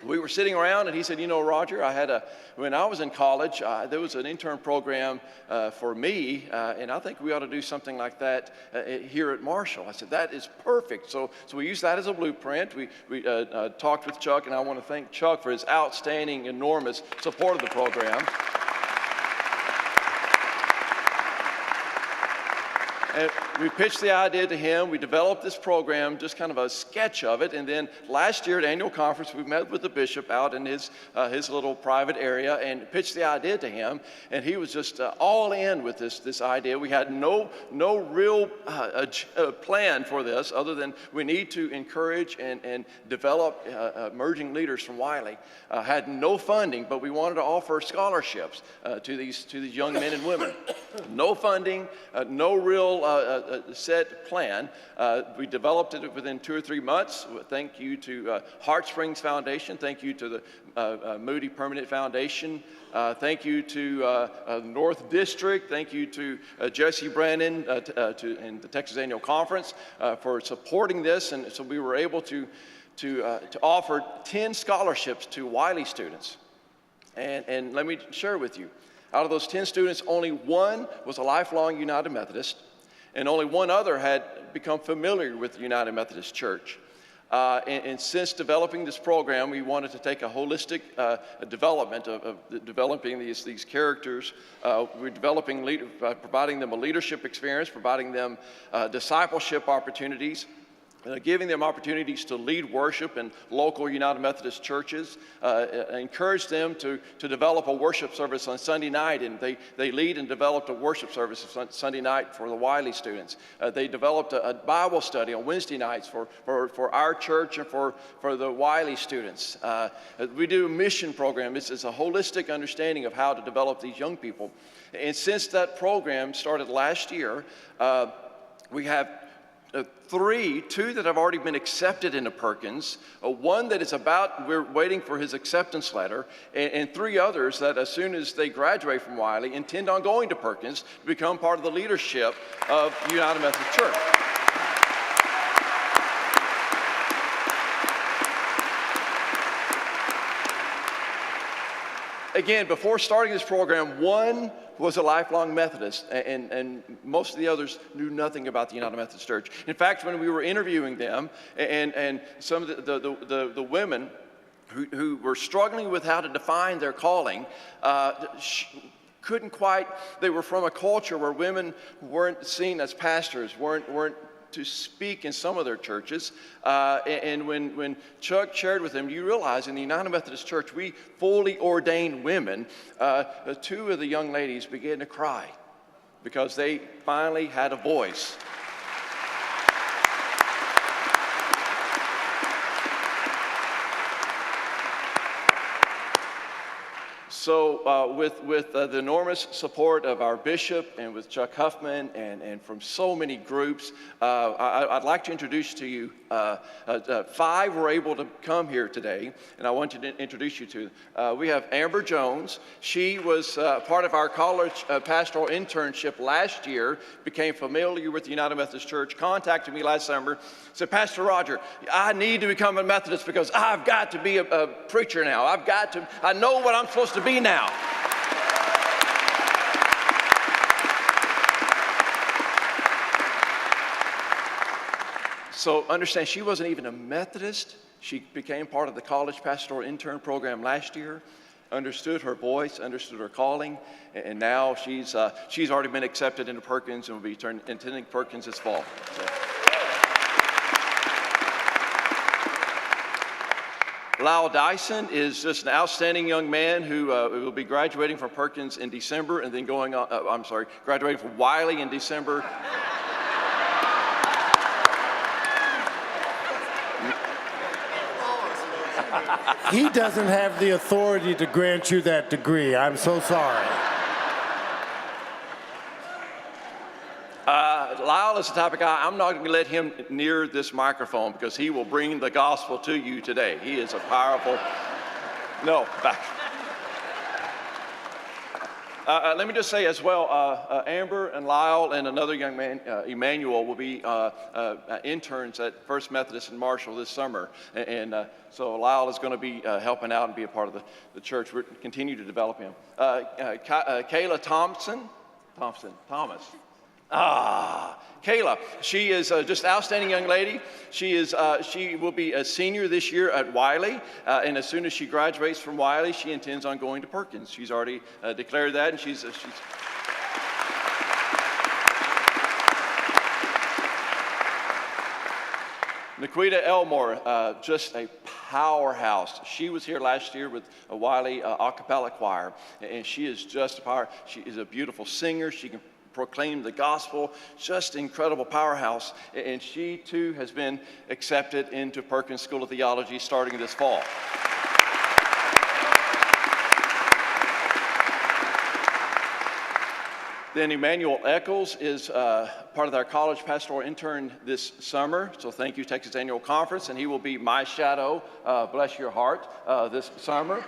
We were sitting around and he said, Roger, when I was in college, there was an intern program for me, and I think we ought to do something like that here at Marshall. I said, that is perfect. So we used that as a blueprint. We talked with Chuck, and I want to thank Chuck for his outstanding, enormous support of the program. And we pitched the idea to him. We developed this program, just kind of a sketch of it. And then last year at annual conference, we met with the bishop out in his little private area and pitched the idea to him. And he was just all in with this idea. We had no real plan for this other than we need to encourage and develop emerging leaders from Wiley. Had no funding, but we wanted to offer scholarships to these young men and women. No funding, no real set plan. We developed it within 2 or 3 months. Thank you to Heart Springs Foundation. Thank you to the Moody Permanent Foundation. Thank you to North District. Thank you to Jesse Brannon and the Texas Annual Conference for supporting this. And so we were able to offer 10 scholarships to Wiley students. And let me share with you, out of those 10 students, only one was a lifelong United Methodist, and only one other had become familiar with the United Methodist Church. And since developing this program, we wanted to take a holistic development of developing these characters. We're developing, providing them a leadership experience, providing them discipleship opportunities, giving them opportunities to lead worship in local United Methodist churches, encourage them to develop a worship service on Sunday night, and they lead and developed a worship service on Sunday night for the Wiley students. They developed a Bible study on Wednesday nights for our church and for the Wiley students. We do a mission program. It's a holistic understanding of how to develop these young people. And since that program started last year, we have 2 that have already been accepted into Perkins, 1 that is we're waiting for his acceptance letter, and 3 others that as soon as they graduate from Wiley intend on going to Perkins to become part of the leadership of United Methodist Church. Again, before starting this program, 1 was a lifelong Methodist, and most of the others knew nothing about the United Methodist Church. In fact, when we were interviewing them, and some of the women who were struggling with how to define their calling, couldn't quite, they were from a culture where women weren't seen as pastors, weren't to speak in some of their churches. And when Chuck shared with them, you realize in the United Methodist Church, we fully ordained women. 2 of the young ladies began to cry because they finally had a voice. So with the enormous support of our bishop and with Chuck Huffman and from so many groups, I'd like to introduce to you 5 were able to come here today, and I want to introduce you to them. We have Amber Jones. She was part of our college pastoral internship last year, became familiar with the United Methodist Church, contacted me last summer, said, Pastor Roger, I need to become a Methodist because I've got to be a preacher now. I know what I'm supposed to be now. So understand, she wasn't even a Methodist She became part of the college pastoral intern program last year, understood her voice, understood her calling, and now she's already been accepted into Perkins and will be attending Perkins this fall. So. Lyle Dyson is just an outstanding young man who will be graduating from Perkins in December and then going on, graduating from Wiley in December.
He doesn't have the authority to grant you that degree. I'm so sorry.
Lyle is the type of guy, I'm not going to let him near this microphone because he will bring the gospel to you today. He is a powerful, no, back. Let me just say as well, Amber and Lyle and another young man, Emmanuel, will be interns at First Methodist in Marshall this summer. So Lyle is going to be helping out and be a part of the church. We're continue to develop him. Kayla Thomas. Kayla, she is just an outstanding young lady. She will be a senior this year at Wiley, and as soon as she graduates from Wiley, she intends on going to Perkins. She's already declared that, and she's Nikita Elmore, just a powerhouse. She was here last year with a Wiley a cappella choir, and she is just a power. She is a beautiful singer. She can proclaim the gospel, just incredible powerhouse. And she too has been accepted into Perkins School of Theology starting this fall. Then Emmanuel Eccles is part of our college pastoral intern this summer. So thank you, Texas Annual Conference. And he will be my shadow, bless your heart, this summer.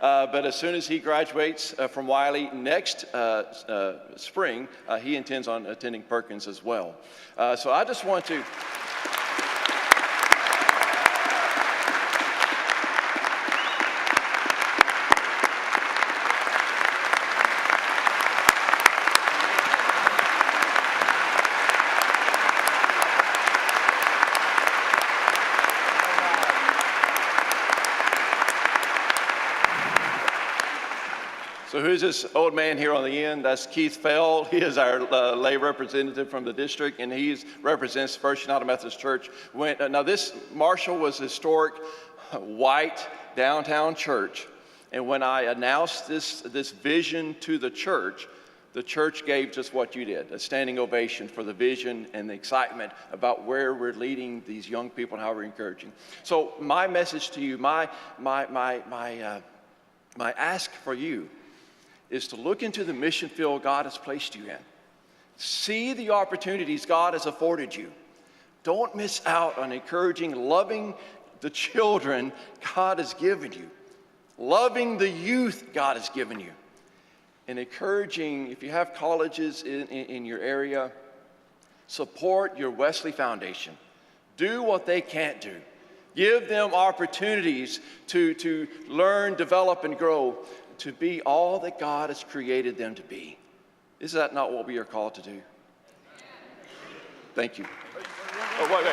But as soon as he graduates from Wiley next spring, he intends on attending Perkins as well. So I just want to... So who's this old man here on the end? That's Keith Feld. He is our lay representative from the district, and he represents First United Methodist Church. Now this Marshall was a historic white downtown church, and when I announced this vision to the church gave just what you did, a standing ovation for the vision and the excitement about where we're leading these young people and how we're encouraging. So my message to you, my ask for you is to look into the mission field God has placed you in. See the opportunities God has afforded you. Don't miss out on encouraging, loving the children God has given you, loving the youth God has given you, and encouraging, if you have colleges in your area, support your Wesley Foundation. Do what they can't do. Give them opportunities to learn, develop, and grow, to be all that God has created them to be. Is that not what we are called to do? Thank you. Oh, wait.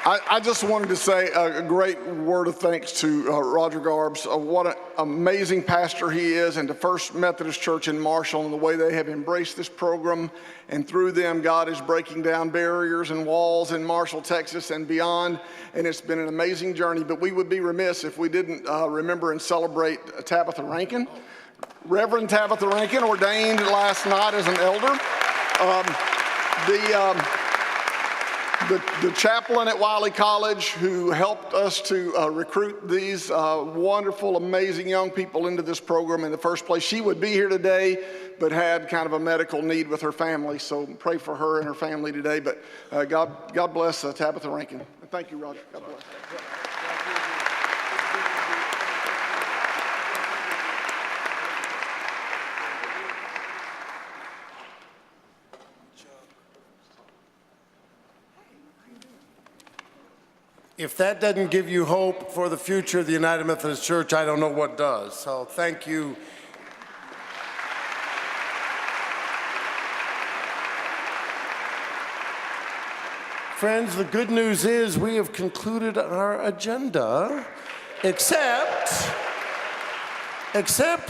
I just wanted to say a great word of thanks to Roger Garbs. What an amazing pastor he is, and to First Methodist Church in Marshall and the way they have embraced this program. And through them, God is breaking down barriers and walls in Marshall, Texas and beyond. And it's been an amazing journey, but we would be remiss if we didn't remember and celebrate Tabitha Rankin. Reverend Tabitha Rankin, ordained last night as an elder. The chaplain at Wiley College who helped us to recruit these wonderful, amazing young people into this program in the first place. She would be here today, but had kind of a medical need with her family. So pray for her and her family today. But God bless Tabitha Rankin. Thank you, Roger. God bless.
If that doesn't give you hope for the future of the United Methodist Church, I don't know what does. So thank you. Friends, the good news is we have concluded our agenda, except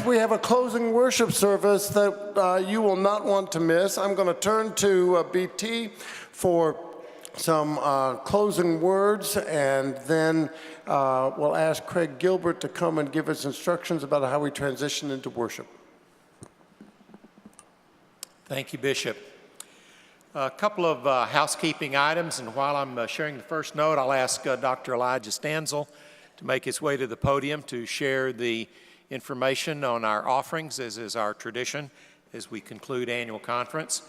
we have a closing worship service that you will not want to miss. I'm going to turn to BT for some closing words, and then we'll ask Craig Gilbert to come and give us instructions about how we transition into worship.
Thank you, Bishop. A couple of housekeeping items, and while I'm sharing the first note, I'll ask Dr. Elijah Stanzel to make his way to the podium to share the information on our offerings, as is our tradition as we conclude annual conference.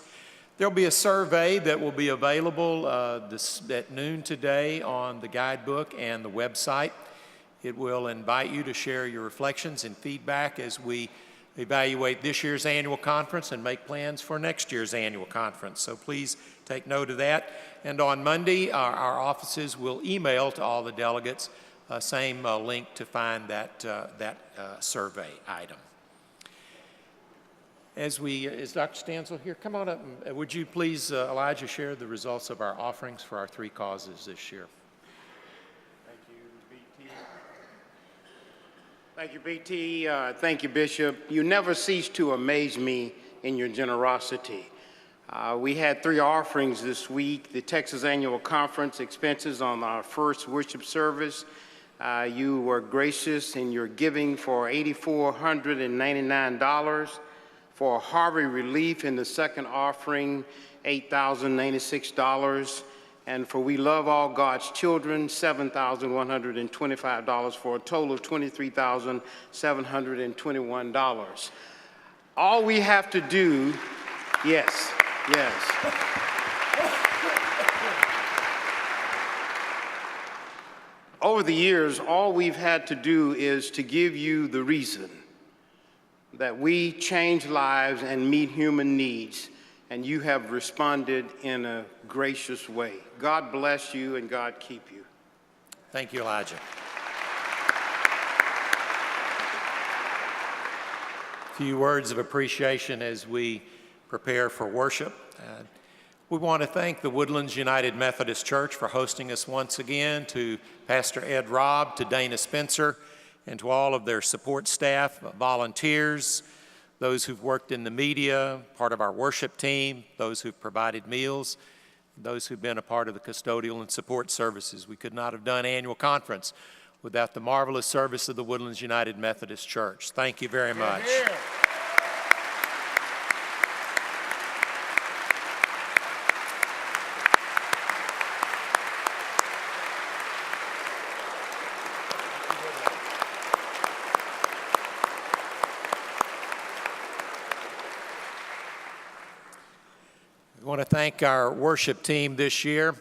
There'll be a survey that will be available at noon today on the guidebook and the website. It will invite you to share your reflections and feedback as we evaluate this year's annual conference and make plans for next year's annual conference. So please take note of that. And on Monday, our offices will email to all the delegates same link to find that survey item. Is Dr. Stanzel here? Come on up. And, would you please, Elijah, share the results of our offerings for our three causes this year?
Thank you, BT. Thank you, Bishop. You never cease to amaze me in your generosity. We had three offerings this week: the Texas Annual Conference expenses on our first worship service. You were gracious in your giving for $8,499. For Harvey Relief in the second offering, $8,096. And for We Love All God's Children, $7,125, for a total of $23,721. All we have to do, yes. Over the years, all we've had to do is to give you the reason that we change lives and meet human needs, and you have responded in a gracious way. God bless you and God keep you.
Thank you, Elijah. A few words of appreciation as we prepare for worship. We want to thank the Woodlands United Methodist Church for hosting us once again, to Pastor Ed Robb, to Dana Spencer, and to all of their support staff, volunteers, those who've worked in the media, part of our worship team, those who've provided meals, those who've been a part of the custodial and support services. We could not have done annual conference without the marvelous service of the Woodlands United Methodist Church. Thank you very much. I want to thank our worship team this year,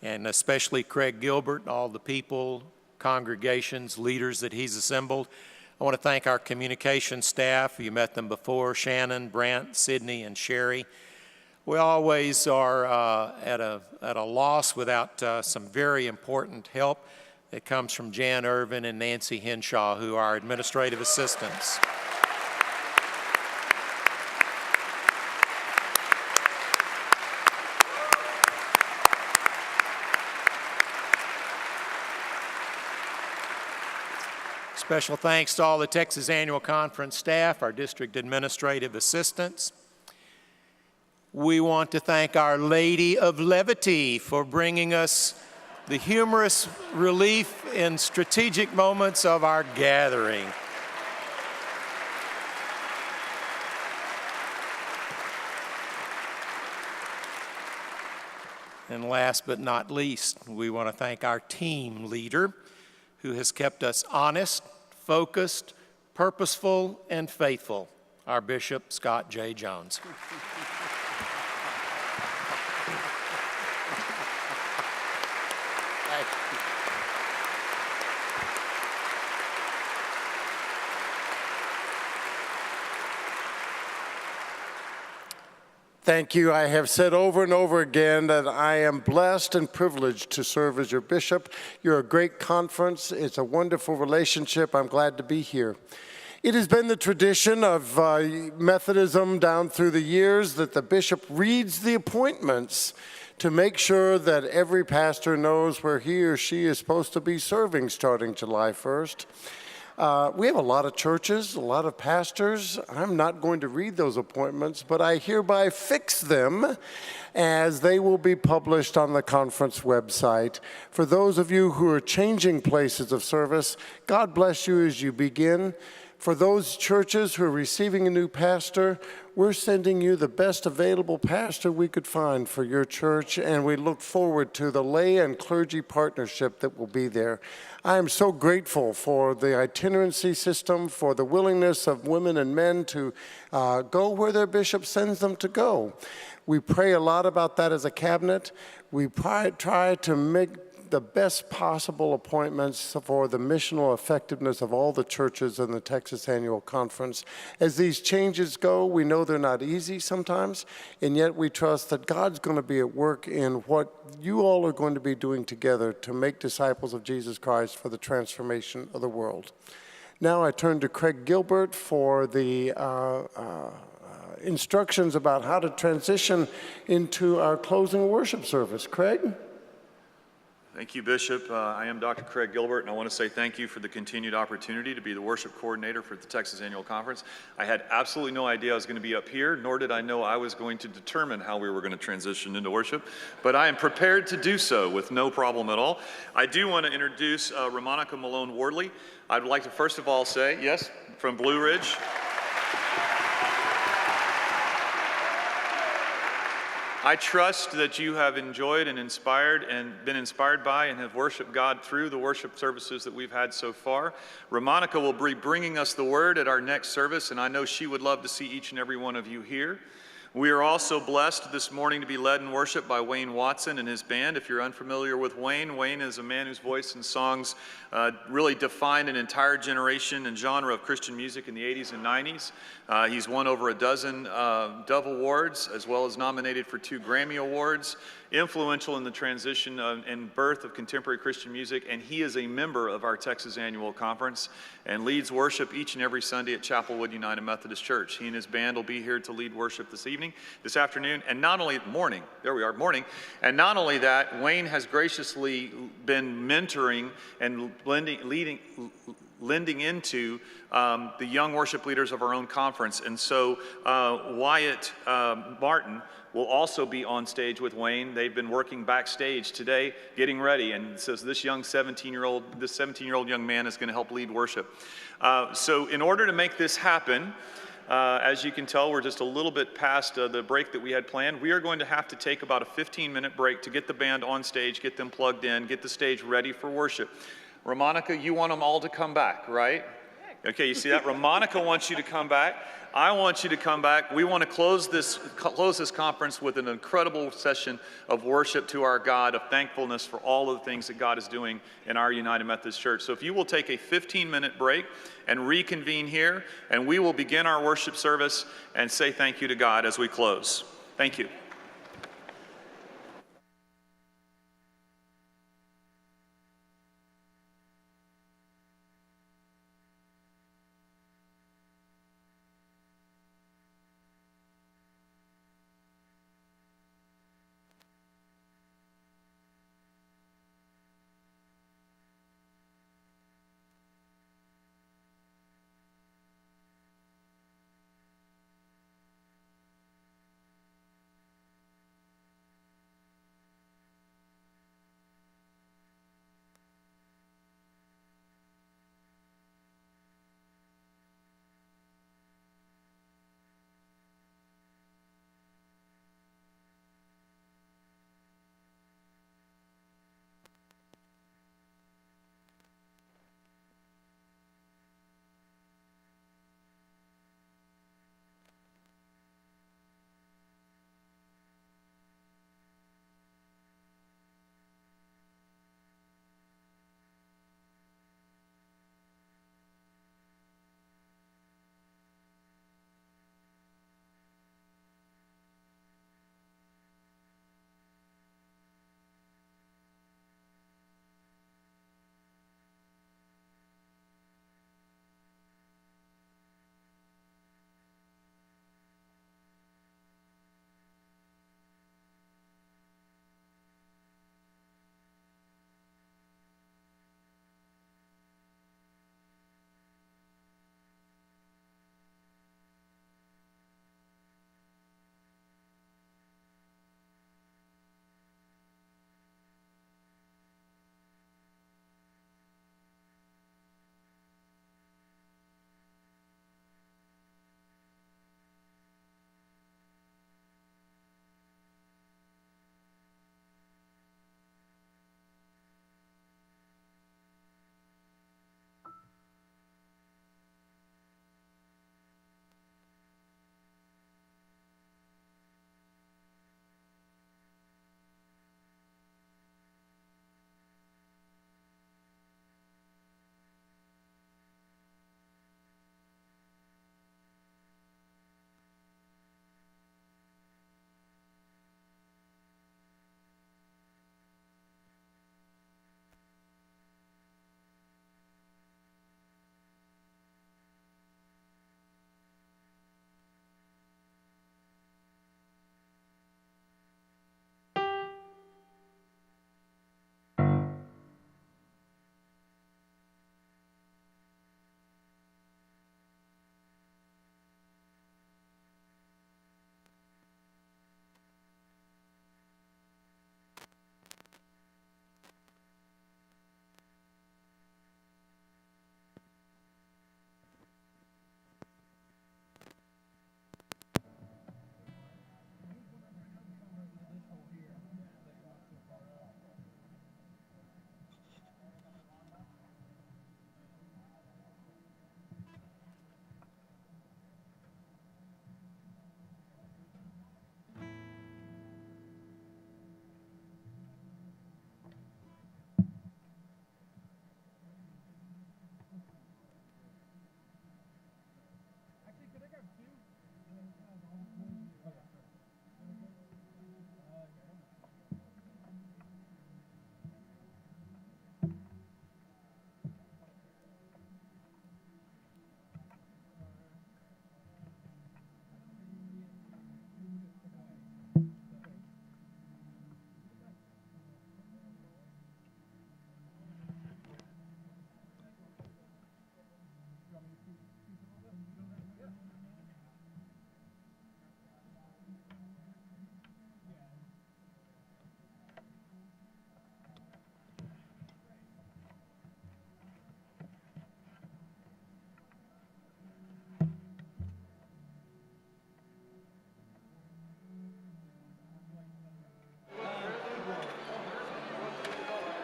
and especially Craig Gilbert, all the people, congregations, leaders that he's assembled. I want to thank our communication staff. You met them before: Shannon, Brant, Sydney, and Sherry. We always are at a loss without some very important help that comes from Jan Irvin and Nancy Henshaw, who are our administrative assistants. Special thanks to all the Texas Annual Conference staff, our district administrative assistants. We want to thank Our Lady of Levity for bringing us the humorous relief in strategic moments of our gathering. And last but not least, we want to thank our team leader, who has kept us honest, focused, purposeful, and faithful, our Bishop, Scott J. Jones.
Thank you. I have said over and over again that I am blessed and privileged to serve as your bishop. You're a great conference. It's a wonderful relationship. I'm glad to be here. It has been the tradition of Methodism down through the years that the bishop reads the appointments to make sure that every pastor knows where he or she is supposed to be serving starting July 1st. We have a lot of churches, a lot of pastors. I'm not going to read those appointments, but I hereby fix them as they will be published on the conference website. For those of you who are changing places of service, God bless you as you begin. For those churches who are receiving a new pastor, we're sending you the best available pastor we could find for your church, and we look forward to the lay and clergy partnership that will be there. I am so grateful for the itinerancy system, for the willingness of women and men to go where their bishop sends them to go. We pray a lot about that as a cabinet. We try to make the best possible appointments for the missional effectiveness of all the churches in the Texas Annual Conference. As these changes go, we know they're not easy sometimes, and yet we trust that God's going to be at work in what you all are going to be doing together to make disciples of Jesus Christ for the transformation of the world. Now I turn to Craig Gilbert for the instructions about how to transition into our closing worship service. Craig?
Thank you, Bishop. I am Dr. Craig Gilbert, and I want to say thank you for the continued opportunity to be the worship coordinator for the Texas Annual Conference. I had absolutely no idea I was going to be up here, nor did I know I was going to determine how we were going to transition into worship, but I am prepared to do so with no problem at all. I do want to introduce Ramonica Malone Wardley. I'd like to first of all say, yes, from Blue Ridge. I trust that you have enjoyed and inspired and been inspired by and have worshiped God through the worship services that we've had so far. Ramonica will be bringing us the word at our next service, and I know she would love to see each and every one of you here. We are also blessed this morning to be led in worship by Wayne Watson and his band. If you're unfamiliar with Wayne, Wayne is a man whose voice and songs really defined an entire generation and genre of Christian music in the 80s and 90s. He's won over a dozen Dove Awards, as well as nominated for 2 Grammy Awards, influential in the transition and birth of contemporary Christian music, and he is a member of our Texas Annual Conference and leads worship each and every Sunday at Chapelwood United Methodist Church. He and his band will be here to lead worship this afternoon, and not only morning, and not only that, Wayne has graciously been mentoring and lending into the young worship leaders of our own conference. And so Wyatt Martin will also be on stage with Wayne. They've been working backstage today, getting ready, and so this 17-year-old young man is going to help lead worship. So in order to make this happen, as you can tell, we're just a little bit past the break that we had planned. We are going to have to take about a 15-minute break to get the band on stage, get them plugged in, get the stage ready for worship. Ramonica, you want them all to come back, right? Okay, you see that? Ramonica wants you to come back. I want you to come back. We want to close this conference with an incredible session of worship to our God, of thankfulness for all of the things that God is doing in our United Methodist Church. So if you will take a 15-minute break and reconvene here, and we will begin our worship service and say thank you to God as we close. Thank you.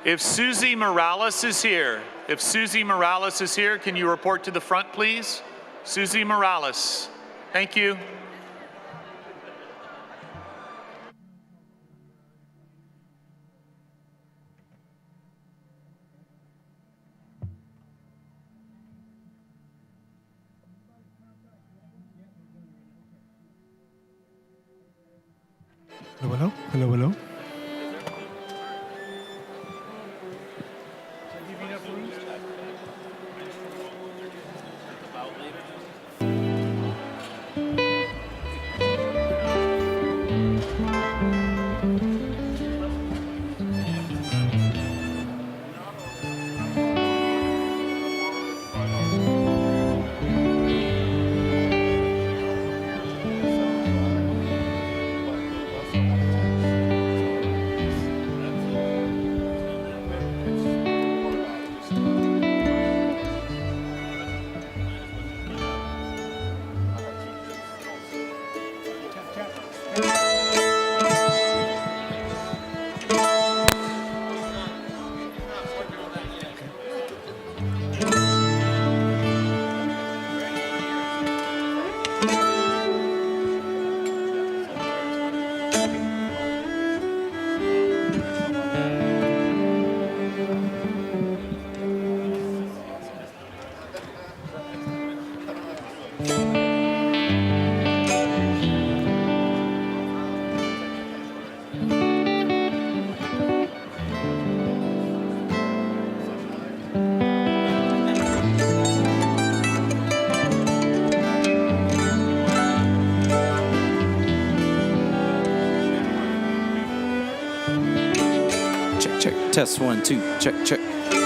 If Susie Morales is here, can you report to the front, please? Susie Morales. Thank you.
Hello, hello, hello.
Check, check, test 1, 2, check, check.